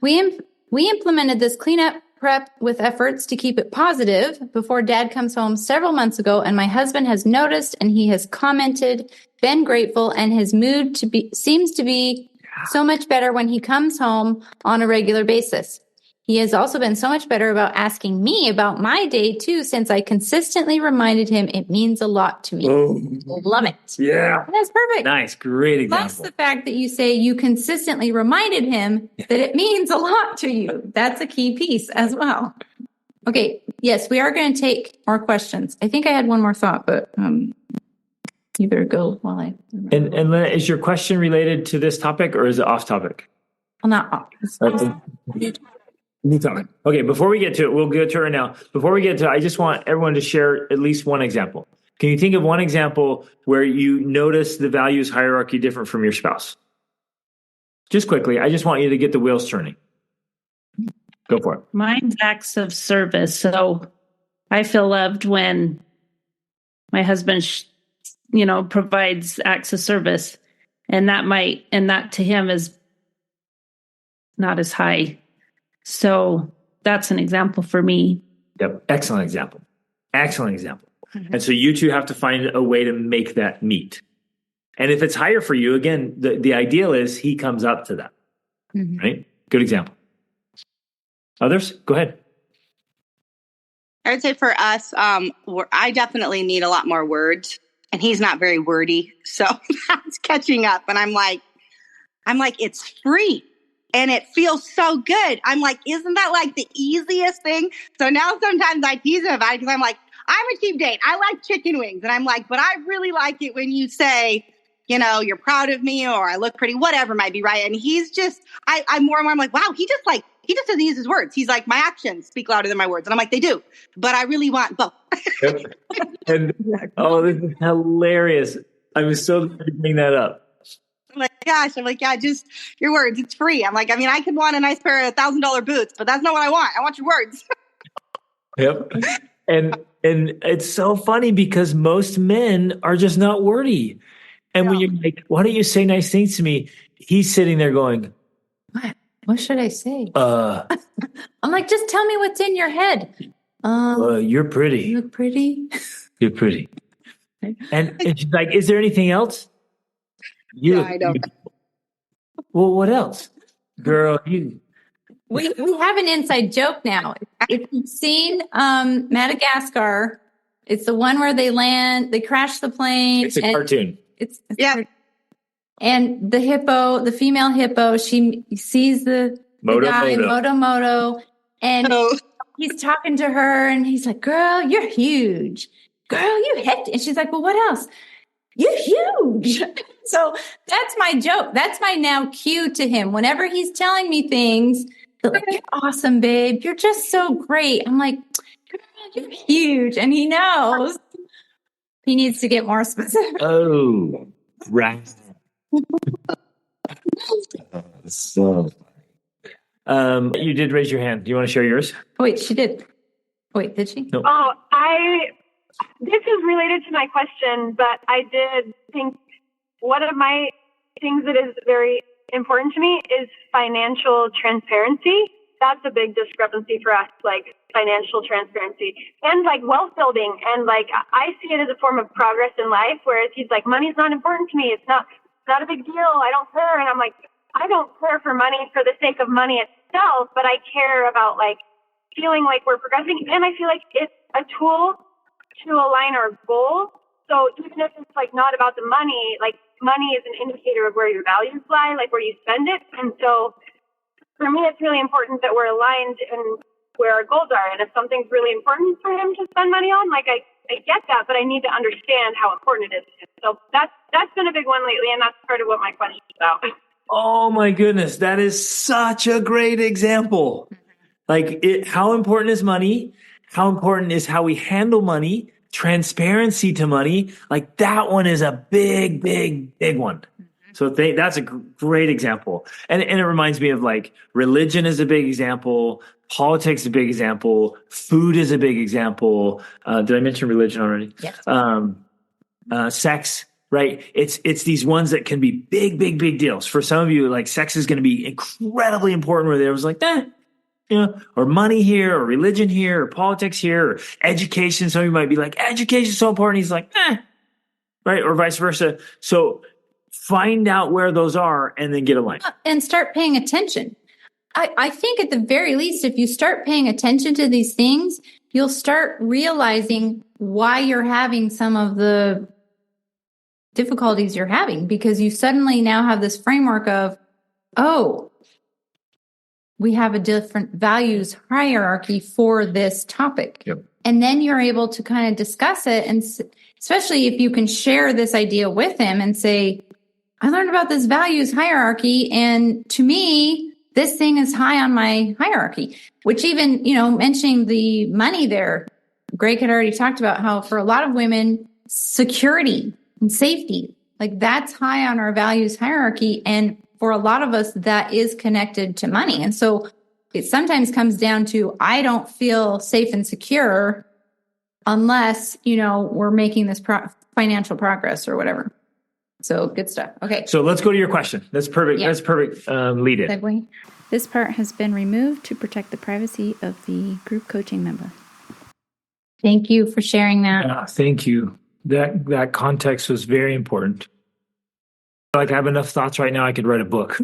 We implemented this cleanup prep with efforts to keep it positive before Dad comes home several months ago, and my husband has noticed and he has commented, been grateful, and his mood seems to be so much better when he comes home on a regular basis. He has also been so much better about asking me about my day too, since I consistently reminded him it means a lot to me. Oh. Love it. Yeah. That's perfect. Nice. Great example. Plus the fact that you say you consistently reminded him that it means a lot to you. That's a key piece as well. Okay. Yes, we are going to take more questions. I think I had one more thought, but You better go while I remember. And Lena, is your question related to this topic or is it off topic? Well, not off. New topic. Okay, before we get to it, we'll get to it right now. Before we get to it, I just want everyone to share at least one example. Can you think of one example where you notice the values hierarchy different from your spouse? Just quickly. I just want you to get the wheels turning. Go for it. Mine's acts of service. So I feel loved when my husband, provides acts of service, and that to him is not as high. So that's an example for me. Yep. Excellent example. And so you two have to find a way to make that meet. And if it's higher for you, again, the ideal is he comes up to that. Right? Good example. Others? Go ahead. I would say for us, I definitely need a lot more words, and he's not very wordy. So that's catching up. And I'm like, it's free. And it feels so good. I'm like, isn't that like the easiest thing? So now sometimes I tease him about it because I'm like, I'm a cheap date. I like chicken wings. And I'm like, but I really like it when you say, you're proud of me or I look pretty, whatever might be, right? And he's just, I'm more and more, I'm like, wow, he just doesn't use his words. He's like, my actions speak louder than my words. And I'm like, they do. But I really want both. And, this is hilarious. I was so glad to bring that up. I'm like, yeah, just your words. It's free. I'm like, I could want a nice pair of $1,000 boots, but that's not what I want. I want your words. Yep. And it's so funny because most men are just not wordy. And when you're like, why don't you say nice things to me? He's sitting there going, What should I say? I'm like, just tell me what's in your head. You're pretty. You look pretty. You're pretty. And she's like, is there anything else? I don't. Well, what else? Girl, you. We have an inside joke now. If you've seen Madagascar, it's the one where they crash the plane. It's a cartoon. It's and the female hippo, she sees the guy, Moto, and he's talking to her, and he's like, "Girl, you're huge. Girl, you hefty." And she's like, "Well, what else? You're huge." So that's my joke. That's my now cue to him. Whenever he's telling me things, like, "You're awesome, babe. You're just so great." I'm like, "Girl, you're huge," and he knows. He needs to get more specific. Oh, right. So, you did raise your hand. Do you want to share yours? Wait, she did. Wait, did she? No. Oh, this is related to my question, but I did think one of my things that is very important to me is financial transparency. That's a big discrepancy for us, like financial transparency and like wealth building. And like, I see it as a form of progress in life, whereas he's like, money's not important to me. It's not a big deal. I don't care. And I'm like, I don't care for money for the sake of money itself, but I care about like feeling like we're progressing. And I feel like it's a tool to align our goals. So even if it's like not about the money, like money is an indicator of where your values lie, like where you spend it. And so for me, it's really important that we're aligned in where our goals are. And if something's really important for him to spend money on, like I get that, but I need to understand how important it is. So that's been a big one lately, and that's part of what my question is about. Oh my goodness, that is such a great example. Like, how important is money? How important is how we handle money? Transparency to money. Like, that one is a big, big, big one. So that's a great example. And it reminds me of like religion is a big example. Politics is a big example. Food is a big example. Did I mention religion already? Yes. Sex, right? It's these ones that can be big, big, big deals. For some of you, like sex is going to be incredibly important where there was like, or money here, or religion here, or politics here, or education. Some of you might be like, education is so important. He's like, right? Or vice versa. So find out where those are and then get aligned. And start paying attention. I think at the very least, if you start paying attention to these things, you'll start realizing why you're having some of the difficulties you're having, because you suddenly now have this framework of, oh, we have a different values hierarchy for this topic. Yep. And then you're able to kind of discuss it. And especially if you can share this idea with him and say, I learned about this values hierarchy. And to me, this thing is high on my hierarchy, which even, mentioning the money there, Greg had already talked about how for a lot of women, security and safety, like that's high on our values hierarchy. And for a lot of us, that is connected to money. And so it sometimes comes down to, I don't feel safe and secure unless, we're making this financial progress or whatever. So good stuff. Okay. So let's go to your question. That's perfect. Yeah. That's perfect. Lead it. Segue. This part has been removed to protect the privacy of the group coaching member. Thank you for sharing that. Yeah, thank you. That context was very important. Like I have enough thoughts right now, I could write a book.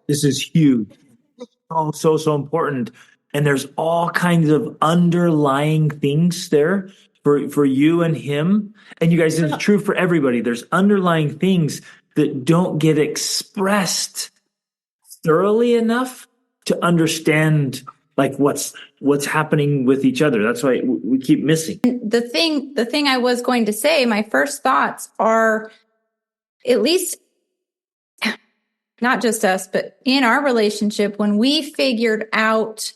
This is huge. So important. And there's all kinds of underlying things there for you and him. And you guys, it's true for everybody. There's underlying things that don't get expressed thoroughly enough to understand like what's happening with each other. That's why we keep missing. The thing I was going to say, my first thoughts are, at least not just us, but in our relationship, when we figured out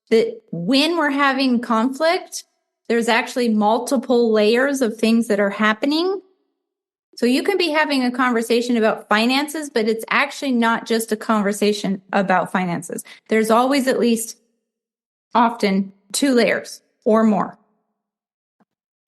that when we're having conflict, there's actually multiple layers of things that are happening. So you can be having a conversation about finances, but it's actually not just a conversation about finances. There's always at least often 2 layers or more.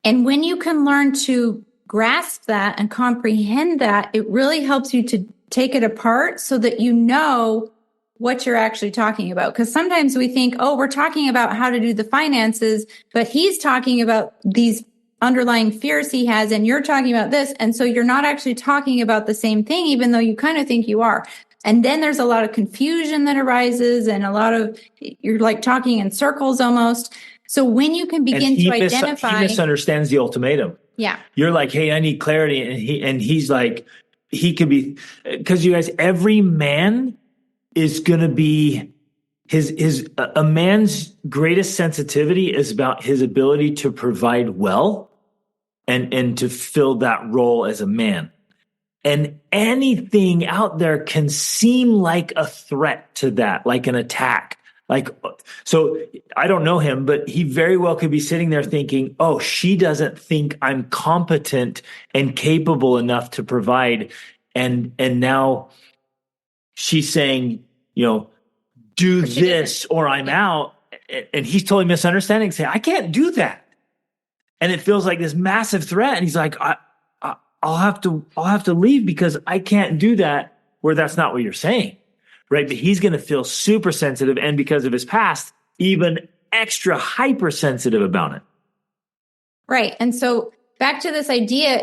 And when you can learn to grasp that and comprehend that, it really helps you to take it apart so that you know what you're actually talking about. Because sometimes we think, we're talking about how to do the finances, but he's talking about these underlying fears he has, and you're talking about this. And so you're not actually talking about the same thing, even though you kind of think you are. And then there's a lot of confusion that arises and you're like talking in circles almost. So when you can begin to identify. He misunderstands the ultimatum. Yeah. You're like, hey, I need clarity. And he's like, he could be, because you guys, every man is going to be a man's greatest sensitivity is about his ability to provide well and to fill that role as a man. And anything out there can seem like a threat to that, like an attack. So I don't know him, but he very well could be sitting there thinking, she doesn't think I'm competent and capable enough to provide. And now she's saying, do this or I'm out. And he's totally misunderstanding, saying, I can't do that. And it feels like this massive threat. And he's like, I'll have to leave because I can't do that, where that's not what you're saying. Right. But he's going to feel super sensitive. And because of his past, even extra hypersensitive about it. Right. And so back to this idea,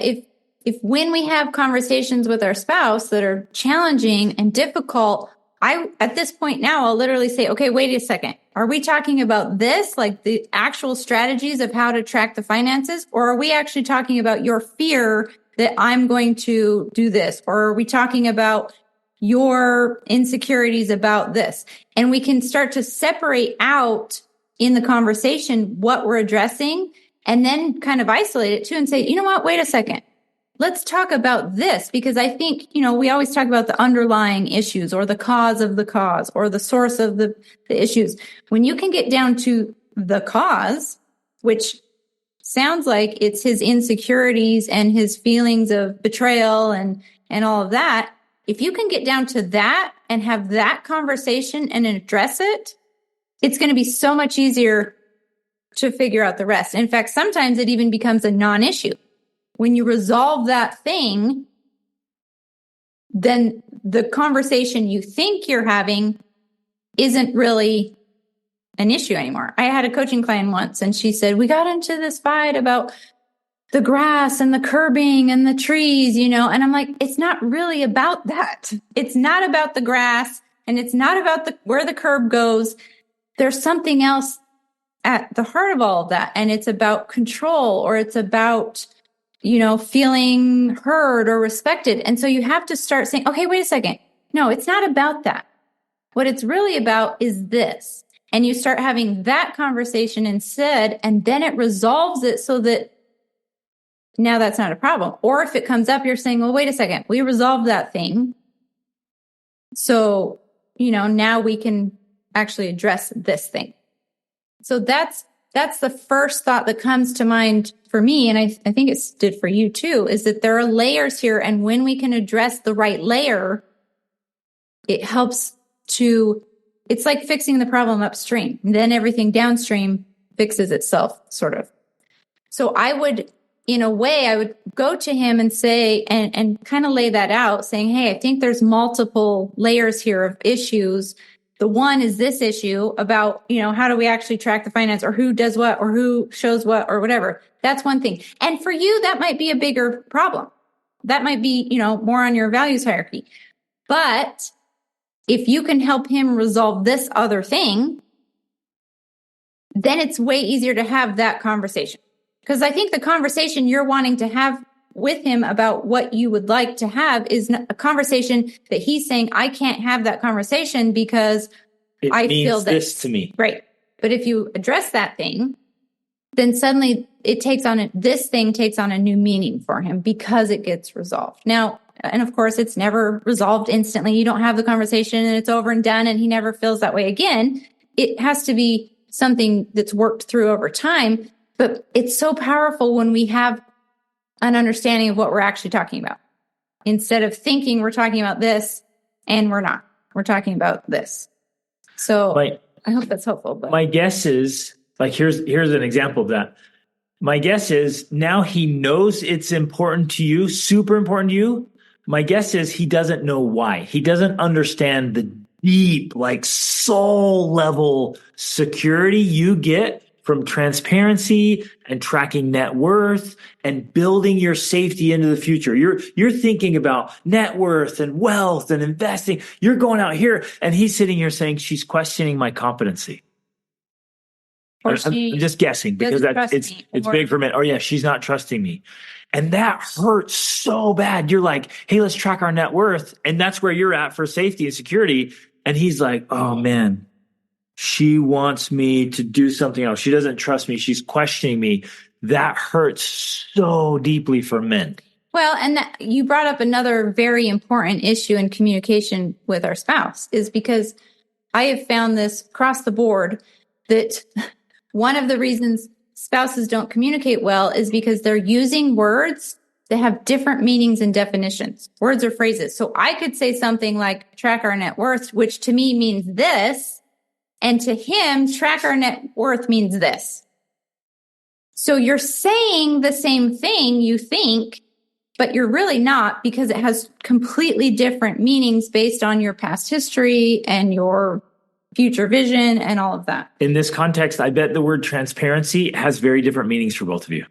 if when we have conversations with our spouse that are challenging and difficult, at this point now, I'll literally say, okay, wait a second. Are we talking about this, like the actual strategies of how to track the finances? Or are we actually talking about your fear that I'm going to do this? Or are we talking about your insecurities about this? And we can start to separate out in the conversation what we're addressing and then kind of isolate it too and say, you know what, wait a second. Let's talk about this, because I think, we always talk about the underlying issues or the cause of the cause or the source of the issues. When you can get down to the cause, which sounds like it's his insecurities and his feelings of betrayal and all of that, if you can get down to that and have that conversation and address it, it's going to be so much easier to figure out the rest. In fact, sometimes it even becomes a non-issue. When you resolve that thing, then the conversation you think you're having isn't really an issue anymore. I had a coaching client once, and she said, we got into this fight about the grass and the curbing and the trees, and I'm like, it's not really about that. It's not about the grass, and it's not about where the curb goes. There's something else at the heart of all of that. And it's about control, or it's about feeling heard or respected. And so you have to start saying, okay, wait a second. No, it's not about that. What it's really about is this. and you start having that conversation instead, and then it resolves it so that now that's not a problem. Or if it comes up, you're saying, well, wait a second, we resolved that thing. So, now we can actually address this thing. So that's the first thought that comes to mind for me. And I think it did for you too, is that there are layers here. And when we can address the right layer, it helps it's like fixing the problem upstream. And then everything downstream fixes itself, sort of. So I would go to him and say, and kind of lay that out, saying, hey, I think there's multiple layers here of issues. The one is this issue about, how do we actually track the finance, or who does what, or who shows what, or whatever. That's one thing. And for you, that might be a bigger problem. That might be, more on your values hierarchy. But if you can help him resolve this other thing, then it's way easier to have that conversation. Because I think the conversation you're wanting to have with him about what you would like to have is a conversation that he's saying, I can't have that conversation because I feel this to me. Right. But if you address that thing, then suddenly this thing takes on a new meaning for him because it gets resolved. Now, and of course, it's never resolved instantly. You don't have the conversation and it's over and done and he never feels that way again. It has to be something that's worked through over time. But it's so powerful when we have an understanding of what we're actually talking about. Instead of thinking we're talking about this and we're not. We're talking about this. So I hope that's helpful. But my guess is, here's an example of that. My guess is now he knows it's important to you, super important to you. My guess is he doesn't know why. He doesn't understand the deep, soul level security you get from transparency and tracking net worth and building your safety into the future. You're thinking about net worth and wealth and investing. You're going out here and he's sitting here saying, she's questioning my competency. I'm just guessing because it's big for men. Oh yeah, she's not trusting me. And that hurts so bad. You're like, hey, let's track our net worth. And that's where you're at for safety and security. And he's like, oh man, she wants me to do something else. She doesn't trust me. She's questioning me. That hurts so deeply for men. Well, and you brought up another very important issue in communication with our spouse is because I have found this across the board that one of the reasons spouses don't communicate well is because they're using words that have different meanings and definitions, words or phrases. So I could say something like track our net worth, which to me means this. And to him, track our net worth means this. So you're saying the same thing you think, but you're really not because it has completely different meanings based on your past history and your future vision and all of that. In this context, I bet the word transparency has very different meanings for both of you.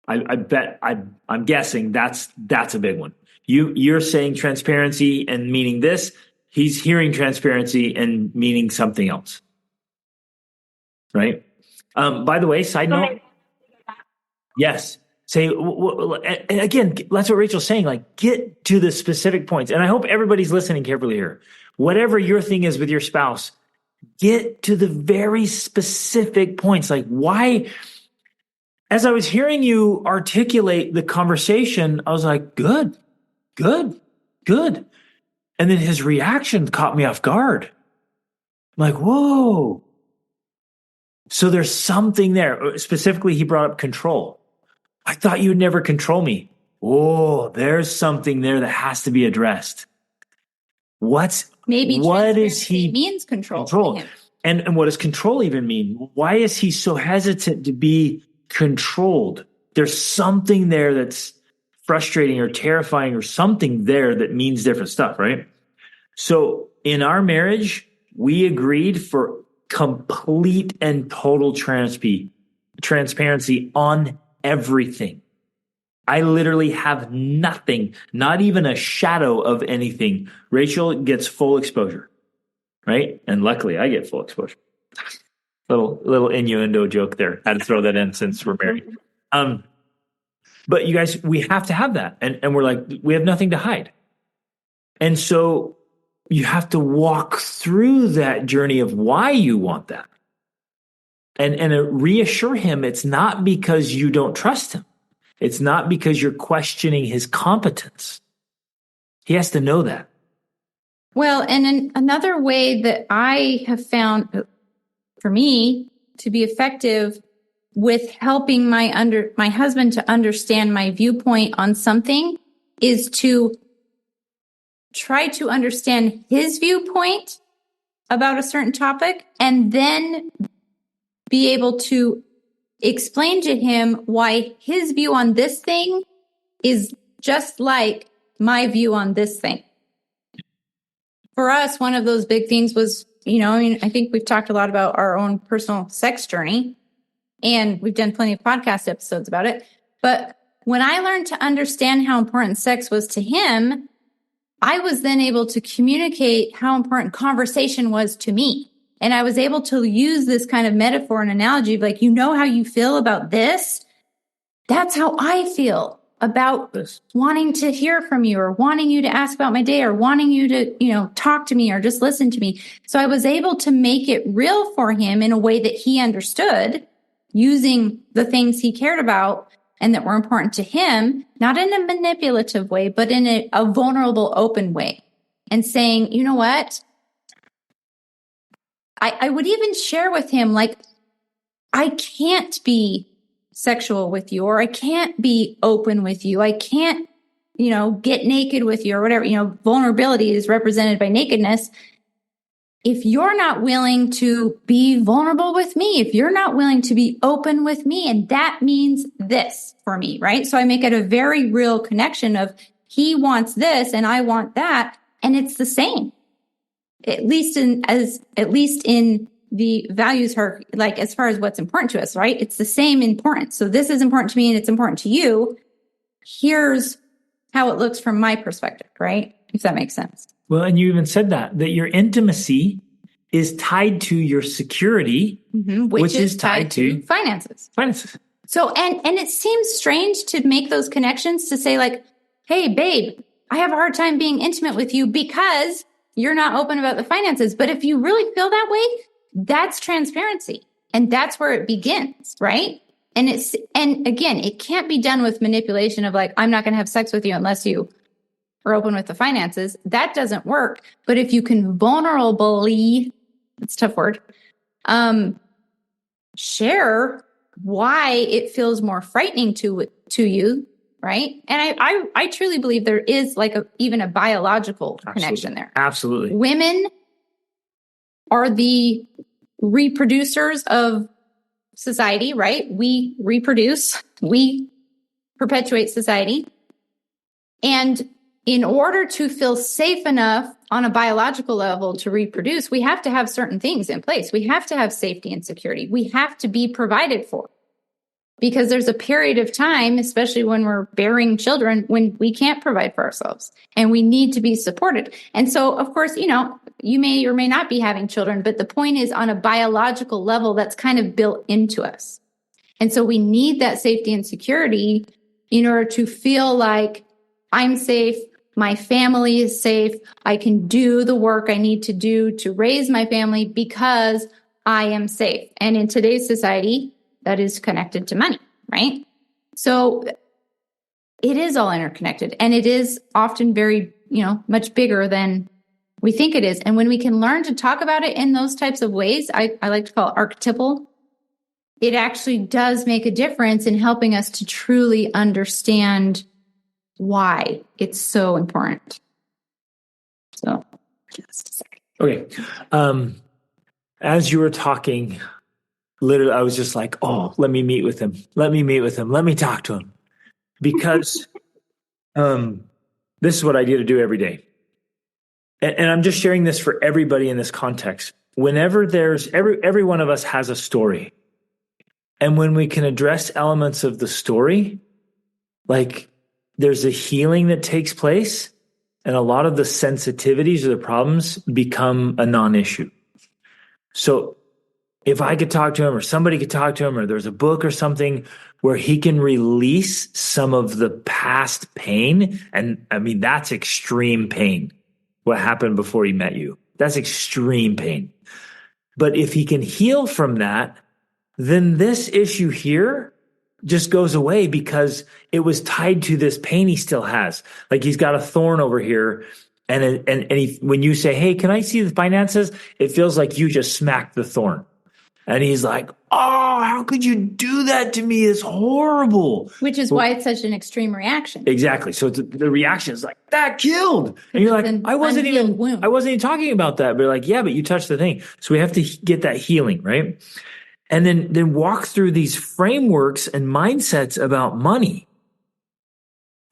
I'm guessing that's a big one. You're saying transparency and meaning this. He's hearing transparency and meaning something else. Right? By the way, side note. Yes. Say, and again, that's what Rachel's saying, get to the specific points. And I hope everybody's listening carefully here. Whatever your thing is with your spouse, get to the very specific points. Why? As I was hearing you articulate the conversation, I was like, good. And then his reaction caught me off guard. I'm like, whoa. So there's something there. Specifically, he brought up control. I thought you would never control me. Oh, there's something there that has to be addressed. What is he means control. To him. And what does control even mean? Why is he so hesitant to be controlled? There's something there that's frustrating or terrifying or something there that means different stuff, right? So in our marriage, we agreed for complete and total transparency on everything. I literally have nothing, not even a shadow of anything. Rachel gets full exposure, right? And luckily I get full exposure. Little innuendo joke there. Had to throw that in since we're married. But you guys, we have to have that. And we're like, we have nothing to hide. And so you have to walk through that journey of why you want that. And reassure him it's not because you don't trust him. It's not because you're questioning his competence. He has to know that. Well, and another way that I have found for me to be effective with helping my husband to understand my viewpoint on something is to try to understand his viewpoint about a certain topic and then be able to explain to him why his view on this thing is just like my view on this thing. For us, one of those big things was, I think we've talked a lot about our own personal sex journey, and we've done plenty of podcast episodes about it. But when I learned to understand how important sex was to him, I was then able to communicate how important conversation was to me. And I was able to use this kind of metaphor and analogy of like, how you feel about this? That's how I feel about this, wanting to hear from you or wanting you to ask about my day or wanting you to, talk to me or just listen to me. So I was able to make it real for him in a way that he understood, using the things he cared about and that were important to him, not in a manipulative way, but in a vulnerable, open way, and saying, you know what? I would even share with him, like, I can't be sexual with you, or I can't be open with you. I can't, get naked with you or whatever. Vulnerability is represented by nakedness. If you're not willing to be vulnerable with me, if you're not willing to be open with me, and that means this for me, right? So I make it a very real connection of he wants this and I want that. And it's the same, at least in the values hierarchy, like as far as what's important to us, right? It's the same importance. So this is important to me and it's important to you. Here's how it looks from my perspective, right? If that makes sense. Well, and you even said that your intimacy is tied to your security, which is tied to finances. So, and it seems strange to make those connections to say like, hey, babe, I have a hard time being intimate with you because you're not open about the finances. But if you really feel that way, that's transparency. And that's where it begins, right? And again, it can't be done with manipulation of like, I'm not going to have sex with you unless you are open with the finances. That doesn't work. But if you can vulnerably, it's a tough word, share why it feels more frightening to you, right? And I truly believe there is like even a biological connection there. Absolutely. Women are the reproducers of society, right? We reproduce, we perpetuate society. And in order to feel safe enough on a biological level to reproduce, we have to have certain things in place. We have to have safety and security. We have to be provided for. Because there's a period of time, especially when we're bearing children, when we can't provide for ourselves and we need to be supported. And so, of course, you may or may not be having children, but the point is on a biological level, that's kind of built into us. And so we need that safety and security in order to feel like I'm safe, my family is safe, I can do the work I need to do to raise my family because I am safe. And in today's society, that is connected to money, right? So it is all interconnected, and it is often very, much bigger than we think it is. And when we can learn to talk about it in those types of ways, I like to call it archetypal, it actually does make a difference in helping us to truly understand why it's so important. So just a second. Okay. As you were talking, literally, I was just like, oh, let me meet with him. Let me talk to him. Because this is what I get to do every day. And I'm just sharing this for everybody in this context. Whenever there's, every one of us has a story. And when we can address elements of the story, like there's a healing that takes place, and a lot of the sensitivities or the problems become a non-issue. So if I could talk to him or somebody could talk to him or there's a book or something where he can release some of the past pain, and I mean, that's extreme pain. what happened before he met you. That's extreme pain. But if he can heal from that, then this issue here just goes away because it was tied to this pain he still has. Like he's got a thorn over here. And when you say, hey, can I see the finances? It feels like you just smacked the thorn. And he's like, oh, how could you do that to me? It's horrible. Which is why it's such an extreme reaction. Exactly. So the reaction is like, that killed. And you're like, I wasn't even talking about that. But like, yeah, but you touched the thing. So we have to get that healing, right? And then walk through these frameworks and mindsets about money.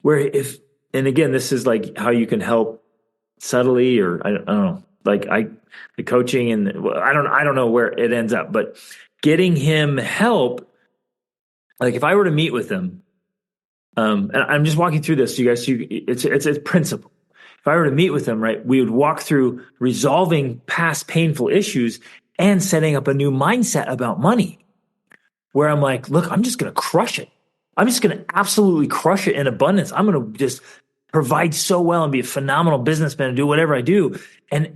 Where and again, this is like how you can help subtly, or I don't know, like the coaching and I don't know where it ends up, but getting him help. Like if I were to meet with him, and I'm just walking through this, you guys, it's a principle. If I were to meet with him, right, we would walk through resolving past painful issues and setting up a new mindset about money, where I'm like, look, I'm just going to crush it. I'm just going to absolutely crush it in abundance. I'm going to just provide so well and be a phenomenal businessman and do whatever I do. And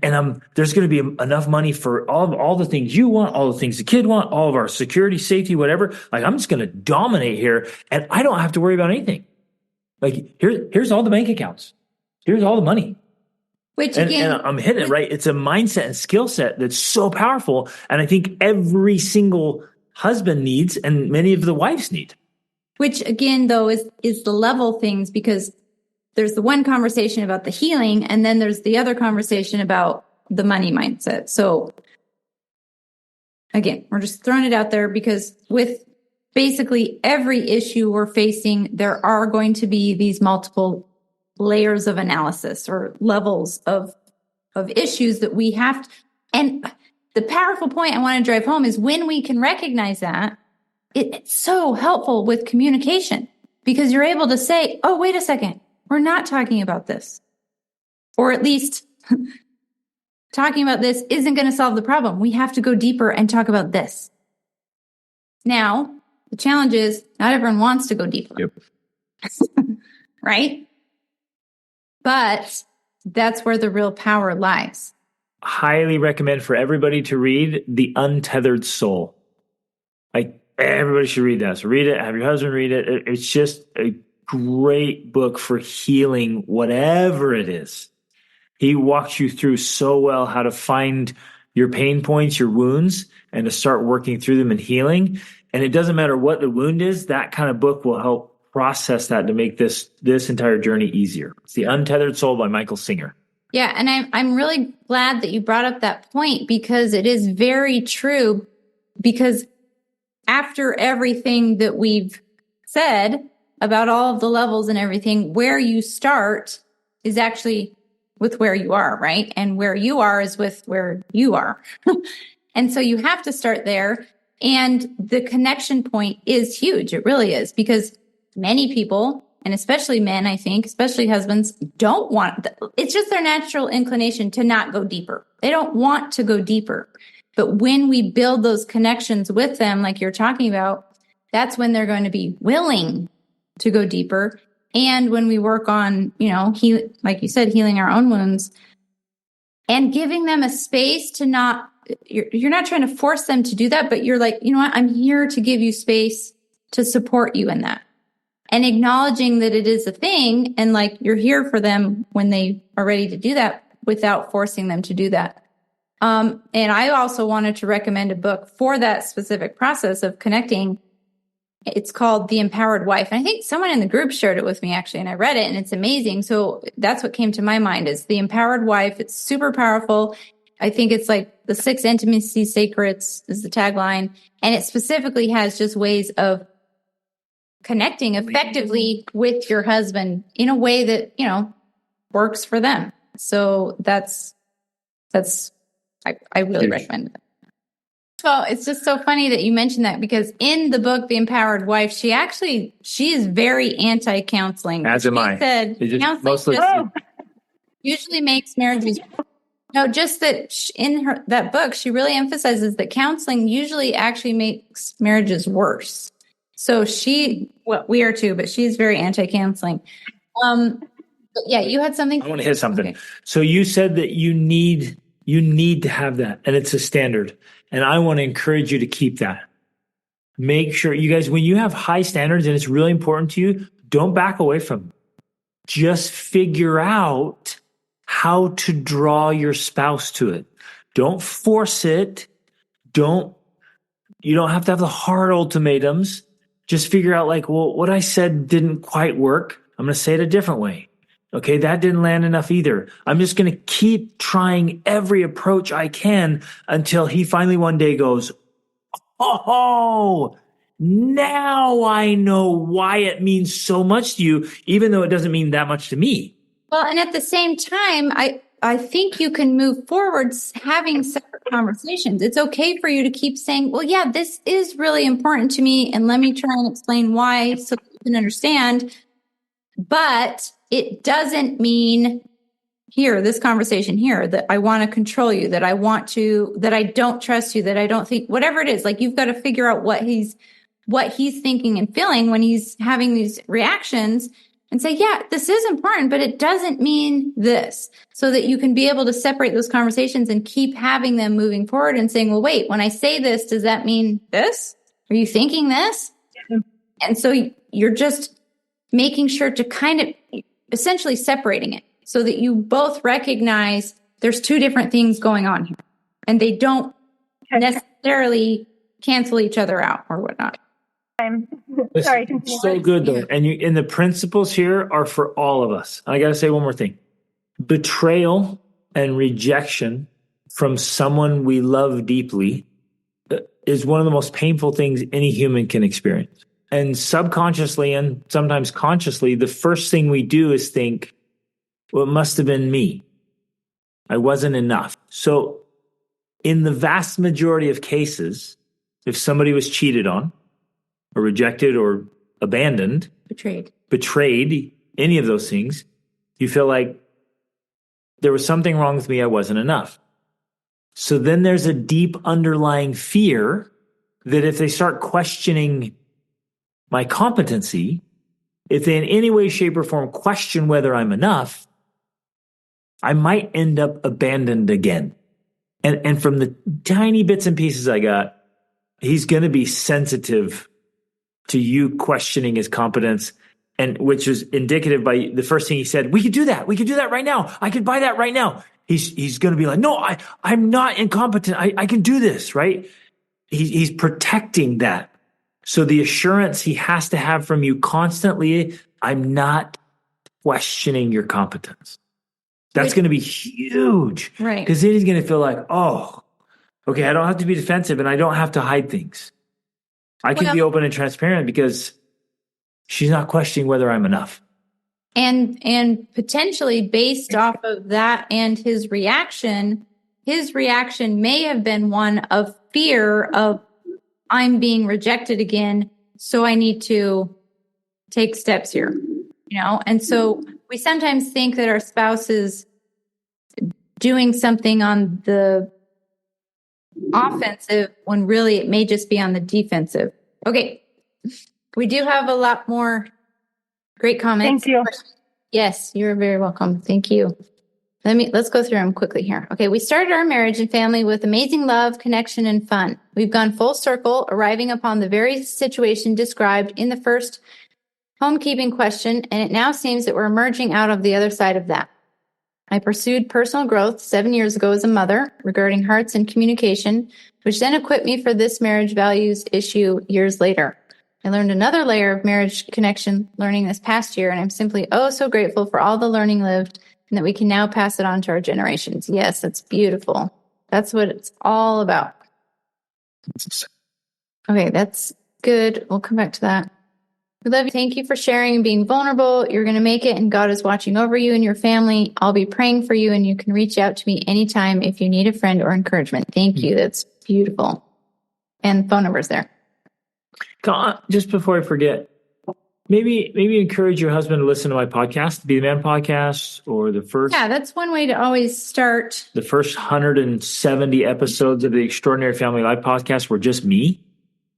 there's going to be enough money for all the things you want, all the things the kid want, all of our security, safety, whatever. Like I'm just going to dominate here and I don't have to worry about anything. Like here's all the bank accounts. Here's all the money. Which again, and I'm hitting it, right? It's a mindset and skill set that's so powerful. And I think every single husband needs, and many of the wives need. Which again, though, is the level things, because there's the one conversation about the healing, and then there's the other conversation about the money mindset. So again, we're just throwing it out there because with basically every issue we're facing, there are going to be these multiple layers of analysis or levels of issues that we have to, and the powerful point I want to drive home is when we can recognize that, it's so helpful with communication because you're able to say, oh, wait a second, we're not talking about this. Or at least talking about this isn't going to solve the problem. We have to go deeper and talk about this. Now, the challenge is not everyone wants to go deeper. Yep. Right? But that's where the real power lies. Highly recommend for everybody to read The Untethered Soul. Like everybody should read that. So read it, have your husband read it. It's just a great book for healing whatever it is. He walks you through so well how to find your pain points, your wounds, and to start working through them and healing. And it doesn't matter what the wound is, that kind of book will help process that to make this entire journey easier. It's The Untethered Soul by Michael Singer. Yeah, and I'm really glad that you brought up that point because it is very true. Because after everything that we've said about all of the levels and everything, where you start is actually with where you are, right? And where you are is with where you are. And so you have to start there. And the connection point is huge. It really is, because many people, and especially men, I think, especially husbands, don't want, it's just their natural inclination to not go deeper. They don't want to go deeper. But when we build those connections with them, like you're talking about, that's when they're going to be willing to go deeper. And when we work on, like you said, healing our own wounds and giving them a space to not, you're not trying to force them to do that, but you're like, you know what, I'm here to give you space to support you in that. And acknowledging that it is a thing and like you're here for them when they are ready to do that without forcing them to do that. And I also wanted to recommend a book for that specific process of connecting. It's called The Empowered Wife. And I think someone in the group shared it with me actually, and I read it and it's amazing. So that's what came to my mind is The Empowered Wife. It's super powerful. I think it's like the 6 intimacy secrets is the tagline. And it specifically has just ways of connecting effectively with your husband in a way that, works for them. So I really recommend it. Well, it's just so funny that you mentioned that because in the book, The Empowered Wife, she is very anti-counseling. As am I. She said counseling usually makes marriages. No, just that in that book, she really emphasizes that counseling usually actually makes marriages worse. So we are too, but she's very anti-counseling. Yeah, you had something. I want to hit something. Okay. So you said that you need to have that, and it's a standard. And I want to encourage you to keep that. Make sure you guys, when you have high standards and it's really important to you, don't back away from them. Just figure out how to draw your spouse to it. Don't force it. You don't have to have the hard ultimatums. Just figure out like, well, what I said didn't quite work. I'm going to say it a different way. Okay, that didn't land enough either. I'm just going to keep trying every approach I can until he finally one day goes, oh, now I know why it means so much to you, even though it doesn't mean that much to me. Well, and at the same time, I think you can move forwards having separate conversations. It's okay for you to keep saying, well, yeah, this is really important to me. And let me try and explain why so you can understand. But it doesn't mean here, this conversation here, that I want to control you, that I don't trust you, that I don't think, whatever it is, like you've got to figure out what he's thinking and feeling when he's having these reactions and say, yeah, this is important, but it doesn't mean this, so that you can be able to separate those conversations and keep having them moving forward and saying, well, wait, when I say this, does that mean this? Are you thinking this? And so you're just making sure to kind of essentially separating it so that you both recognize there's two different things going on here and they don't necessarily cancel each other out or whatnot. Sorry. So good though. And the principles here are for all of us. I got to say one more thing. Betrayal and rejection from someone we love deeply is one of the most painful things any human can experience. And subconsciously and sometimes consciously, the first thing we do is think, well, it must have been me. I wasn't enough. So in the vast majority of cases, if somebody was cheated on or rejected or abandoned, betrayed, any of those things, you feel like there was something wrong with me. I wasn't enough. So then there's a deep underlying fear that if they start questioning my competency, if they in any way, shape, or form question whether I'm enough, I might end up abandoned again. And from the tiny bits and pieces I got, he's going to be sensitive to you questioning his competence, and which is indicative by the first thing he said, we could do that. We could do that right now. I could buy that right now. He's going to be like, no, I'm not incompetent. I can do this, right? He's protecting that. So the assurance he has to have from you constantly, I'm not questioning your competence. That's going to be huge. Right. Because then he's going to feel like, oh, okay, I don't have to be defensive and I don't have to hide things. I can be open and transparent because she's not questioning whether I'm enough. And potentially based off of that and his reaction may have been one of fear of I'm being rejected again, so I need to take steps here, And so we sometimes think that our spouse is doing something on the offensive when really it may just be on the defensive. Okay. We do have a lot more great comments. Thank you. Yes, you're very welcome. Thank you. Let's go through them quickly here. Okay, we started our marriage and family with amazing love, connection, and fun. We've gone full circle, arriving upon the very situation described in the first homekeeping question, and it now seems that we're emerging out of the other side of that. I pursued personal growth 7 years ago as a mother regarding hearts and communication, which then equipped me for this marriage values issue years later. I learned another layer of marriage connection learning this past year, and I'm simply so grateful for all the learning lived and that we can now pass it on to our generations. Yes, that's beautiful. That's what it's all about. Okay, that's good. We'll come back to that. We love you. Thank you for sharing and being vulnerable. You're going to make it, and God is watching over you and your family. I'll be praying for you, and you can reach out to me anytime if you need a friend or encouragement. Thank you. That's beautiful. And phone number's there. Just before I forget, maybe encourage your husband to listen to my podcast, Be the Man podcast, or the first. Yeah, that's one way to always start. The first 170 episodes of the Extraordinary Family Life podcast were just me,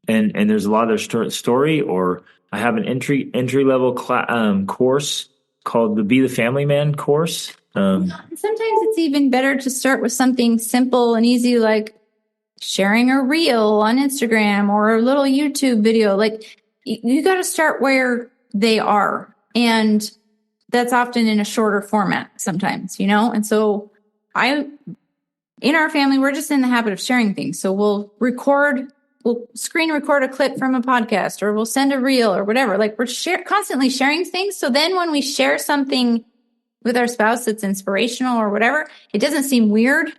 and there's a lot of their story. Or I have an entry level course called the Be the Family Man course. Sometimes it's even better to start with something simple and easy, like sharing a reel on Instagram or a little YouTube video. Like you got to start where they are. And that's often in a shorter format sometimes, And so in our family, we're just in the habit of sharing things. So we'll screen record a clip from a podcast, or we'll send a reel or whatever. Like we're constantly sharing things. So then when we share something with our spouse that's inspirational or whatever, it doesn't seem weird.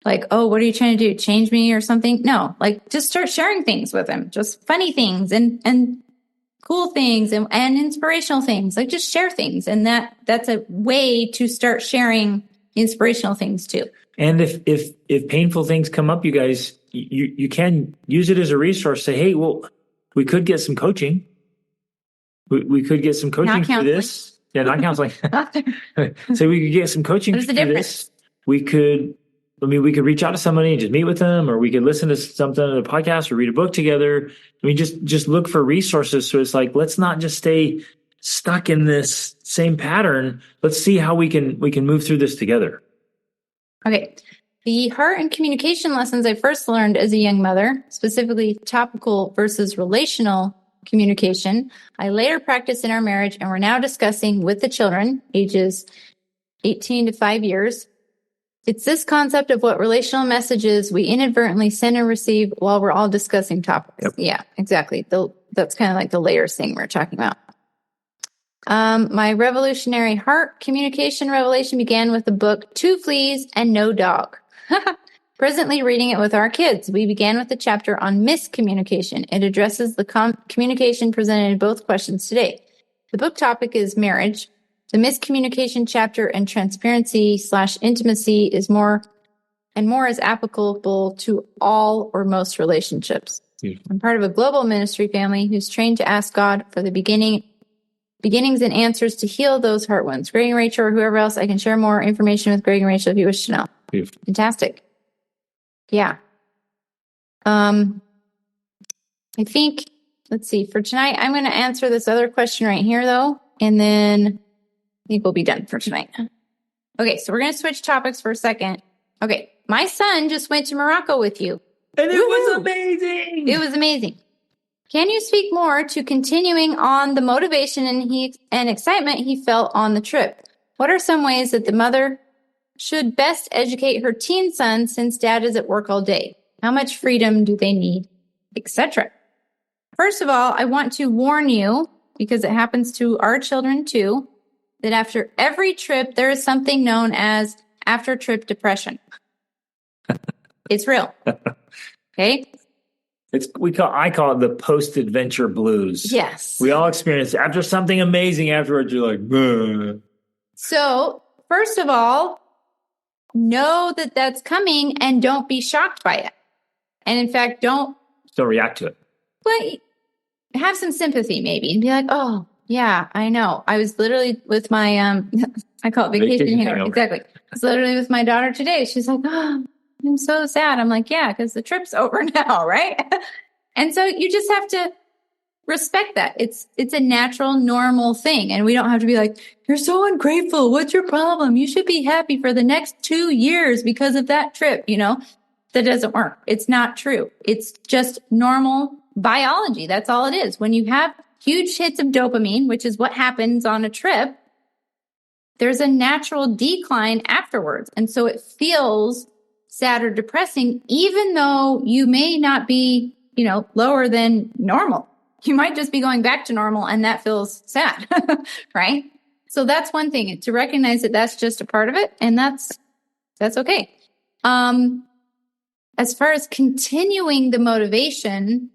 Like, oh, what are you trying to do? Change me or something? No, like just start sharing things with them, just funny things and cool things and inspirational things. Like just share things. And that's a way to start sharing inspirational things too. And if painful things come up, you guys, you can use it as a resource. Say, hey, well, we could get some coaching. We could get some coaching through this. Yeah, not counseling. So we could get some coaching through this. We could reach out to somebody and just meet with them, or we could listen to something on a podcast or read a book together. Just look for resources. So it's like, let's not just stay stuck in this same pattern. Let's see how we can move through this together. Okay. The heart and communication lessons I first learned as a young mother, specifically topical versus relational communication, I later practiced in our marriage, and we're now discussing with the children, ages 18 to 5 years. It's this concept of what relational messages we inadvertently send and receive while we're all discussing topics. Yep. Yeah, exactly. That's kind of like the layers thing we're talking about. My revolutionary heart communication revelation began with the book 2 Fleas and No Dog. Presently reading it with our kids. We began with the chapter on miscommunication. It addresses the communication presented in both questions today. The book topic is marriage. The miscommunication chapter and transparency/intimacy is more is applicable to all or most relationships. Beautiful. I'm part of a global ministry family who's trained to ask God for the beginnings and answers to heal those heart wounds. Greg and Rachel, or whoever else, I can share more information with Greg and Rachel if you wish to know. Beautiful. Fantastic. Yeah. I think, let's see, for tonight, I'm going to answer this other question right here, though, and then I think we'll be done for tonight. Okay, so we're going to switch topics for a second. Okay, my son just went to Morocco with you. And it was amazing. It was amazing. Can you speak more to continuing on the motivation and excitement he felt on the trip? What are some ways that the mother should best educate her teen son since dad is at work all day? How much freedom do they need, etc.? First of all, I want to warn you, because it happens to our children too, that after every trip, there is something known as after-trip depression. It's real. Okay? I call it the post-adventure blues. Yes. We all experience it. After something amazing afterwards, you're like, bleh. So, first of all, know that that's coming and don't be shocked by it. And in fact, don't react to it. But have some sympathy maybe and be like, oh, yeah, I know. I was literally with my, I call it vacation hangover. Exactly. I was literally with my daughter today. She's like, oh, I'm so sad. I'm like, yeah, because the trip's over now, right? And so you just have to respect that. It's a natural, normal thing. And we don't have to be like, you're so ungrateful. What's your problem? You should be happy for the next 2 years because of that trip. That doesn't work. It's not true. It's just normal biology. That's all it is. When you have huge hits of dopamine, which is what happens on a trip, there's a natural decline afterwards. And so it feels sad or depressing, even though you may not be, lower than normal. You might just be going back to normal and that feels sad, right? So that's one thing, to recognize that that's just a part of it, and that's okay. As far as continuing the motivation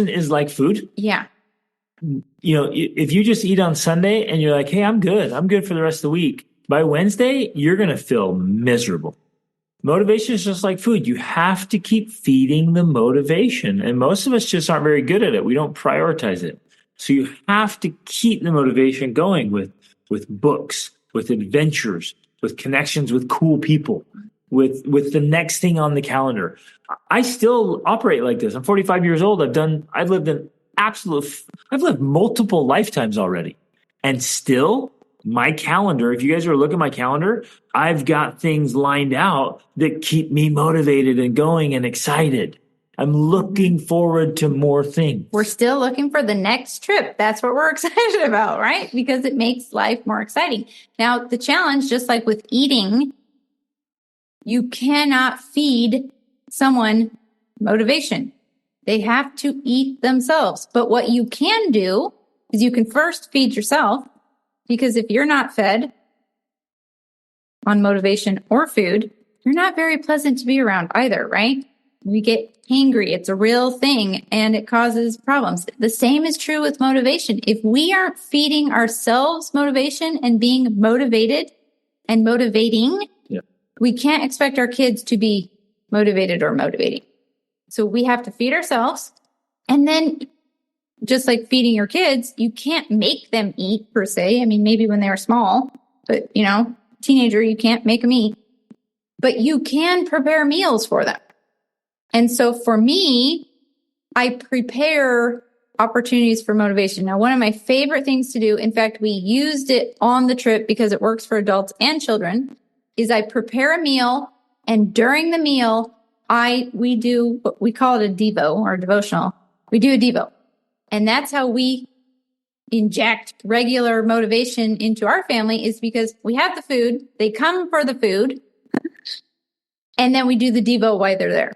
is like food. Yeah. If you just eat on Sunday and you're like, hey, I'm good for the rest of the week, by Wednesday, you're going to feel miserable. Motivation is just like food. You have to keep feeding the motivation. And most of us just aren't very good at it. We don't prioritize it. So you have to keep the motivation going with books, with adventures, with connections with cool people, with the next thing on the calendar. I still operate like this. I'm 45 years old. I've lived multiple lifetimes already. And still, my calendar, if you guys are looking at my calendar, I've got things lined out that keep me motivated and going and excited. I'm looking forward to more things. We're still looking for the next trip. That's what we're excited about, right? Because it makes life more exciting. Now, the challenge, just like with eating, you cannot feed someone motivation. They have to eat themselves. But what you can do is you can first feed yourself, because if you're not fed on motivation or food, you're not very pleasant to be around either, right? We get hangry. It's a real thing and it causes problems. The same is true with motivation. If we aren't feeding ourselves motivation and being motivated and motivating, we can't expect our kids to be motivated or motivating. So we have to feed ourselves. And then just like feeding your kids, you can't make them eat per se. I mean, maybe when they're small, but teenager, you can't make them eat, but you can prepare meals for them. And so for me, I prepare opportunities for motivation. Now, one of my favorite things to do, in fact, we used it on the trip because it works for adults and children, is I prepare a meal, and during the meal, we do what we call it a Devo or a devotional. We do a Devo. And that's how we inject regular motivation into our family, is because we have the food, they come for the food, and then we do the Devo while they're there.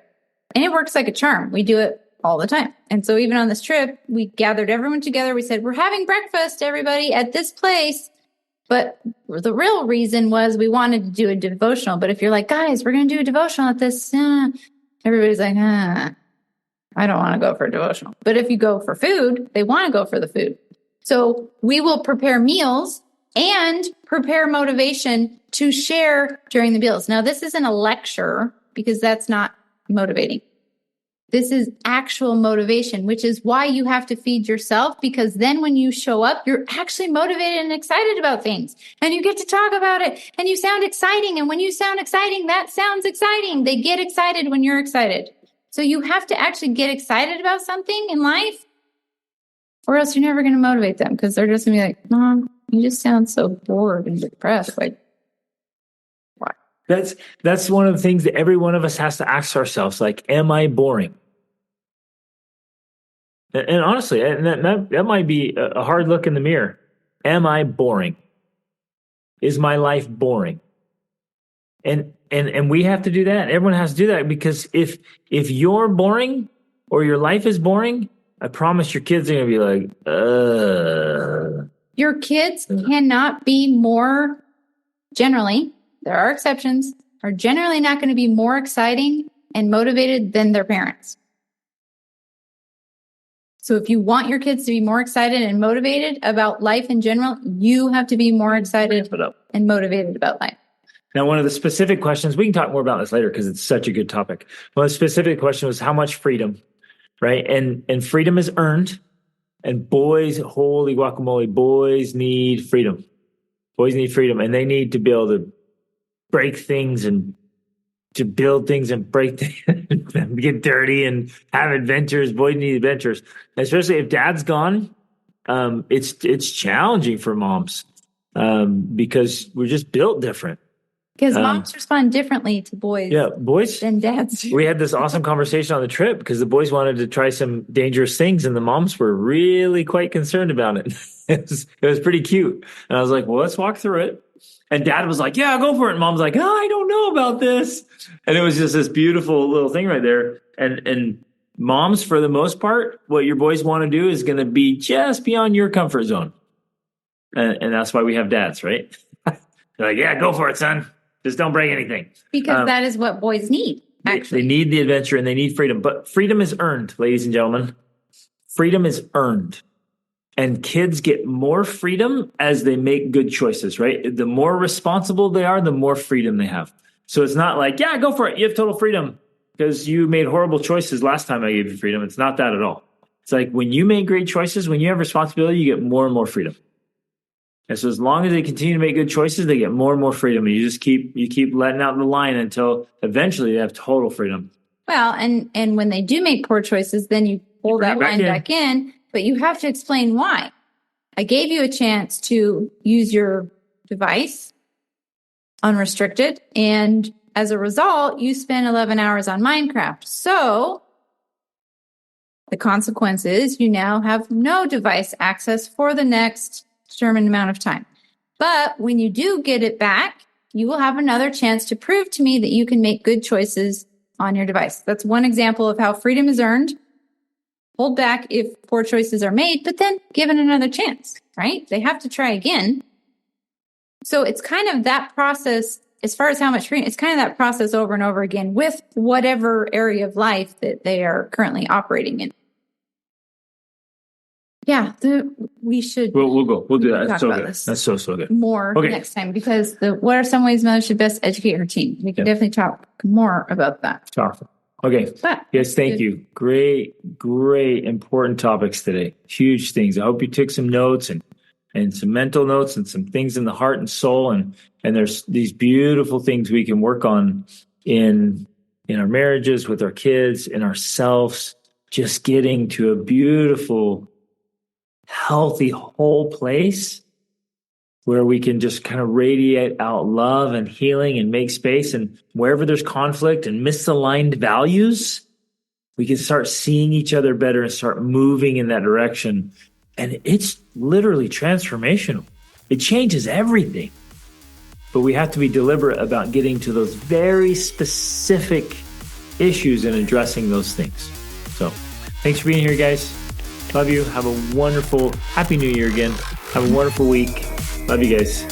And it works like a charm. We do it all the time. And so even on this trip, we gathered everyone together. We said, we're having breakfast, everybody, at this place. But the real reason was we wanted to do a devotional. But if you're like, guys, we're going to do a devotional at this, everybody's like, I don't want to go for a devotional. But if you go for food, they want to go for the food. So we will prepare meals and prepare motivation to share during the meals. Now, this isn't a lecture because that's not motivating. This is actual motivation, which is why you have to feed yourself, because then when you show up, you're actually motivated and excited about things, and you get to talk about it, and you sound exciting. And when you sound exciting, that sounds exciting. They get excited when you're excited. So you have to actually get excited about something in life, or else you're never going to motivate them, because they're just going to be like, Mom, you just sound so bored and depressed. Like, That's one of the things that every one of us has to ask ourselves, like, am I boring? And honestly, that might be a hard look in the mirror. Am I boring? Is my life boring? And we have to do that. Everyone has to do that, because if you're boring or your life is boring, I promise your kids are going to be like, Your kids cannot be more, generally, there are exceptions, are generally not going to be more exciting and motivated than their parents. So if you want your kids to be more excited and motivated about life in general, you have to be more excited and motivated about life. Now, one of the specific questions, we can talk more about this later because it's such a good topic. One of the specific questions was how much freedom, right? And freedom is earned. And boys, holy guacamole, boys need freedom. Boys need freedom, and they need to be able to break things and to build things and break things and get dirty and have adventures. Boys need adventures, especially if dad's gone. It's challenging for moms because we're just built different. Because moms respond differently to boys, boys than dads do. We had this awesome conversation on the trip because the boys wanted to try some dangerous things, and the moms were really quite concerned about it. It was pretty cute, and I was like, "Well, let's walk through it." And dad was like, "Yeah, go for it." And mom's like, "Oh, I don't know about this." And it was just this beautiful little thing right there. And moms, for the most part, what your boys want to do is going to be just beyond your comfort zone, and that's why we have dads, right? They're like, "Yeah, go for it, son. Just don't break anything." Because that is what boys need, actually. They need the adventure and they need freedom. But freedom is earned, ladies and gentlemen. Freedom is earned. And kids get more freedom as they make good choices, right? The more responsible they are, the more freedom they have. So it's not like, yeah, go for it. You have total freedom because you made horrible choices last time I gave you freedom. It's not that at all. It's like when you make great choices, when you have responsibility, you get more and more freedom. And so as long as they continue to make good choices, they get more and more freedom. And you just keep letting out the line until eventually they have total freedom. Well, and when they do make poor choices, then you pull that line back in, but you have to explain why. I gave you a chance to use your device unrestricted. And as a result, you spend 11 hours on Minecraft. So the consequence is you now have no device access for the next determined amount of time. But when you do get it back, you will have another chance to prove to me that you can make good choices on your device. That's one example of how freedom is earned. Hold back if poor choices are made, but then given another chance, right? They have to try again. So it's kind of that process, as far as how much freedom, it's kind of that process over and over again with whatever area of life that they are currently operating in. Yeah, we should. We'll go. We'll do that. That's so about good. this That's so good. more next time, because what are some ways mothers should best educate her teen? We can definitely talk more about that. Powerful. Okay. Yes, thank you. Great, important topics today. Huge things. I hope you took some notes and some mental notes and some things in the heart and soul. And there's these beautiful things we can work on in our marriages, with our kids, in ourselves, just getting to a beautiful, healthy, whole place where we can just kind of radiate out love and healing and make space. And wherever there's conflict and misaligned values, we can start seeing each other better and start moving in that direction. And it's literally transformational. It changes everything. But we have to be deliberate about getting to those very specific issues and addressing those things. So thanks for being here, guys. Love you. Have a wonderful, happy new year again. Have a wonderful week. Love you guys.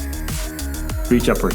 Reach upward.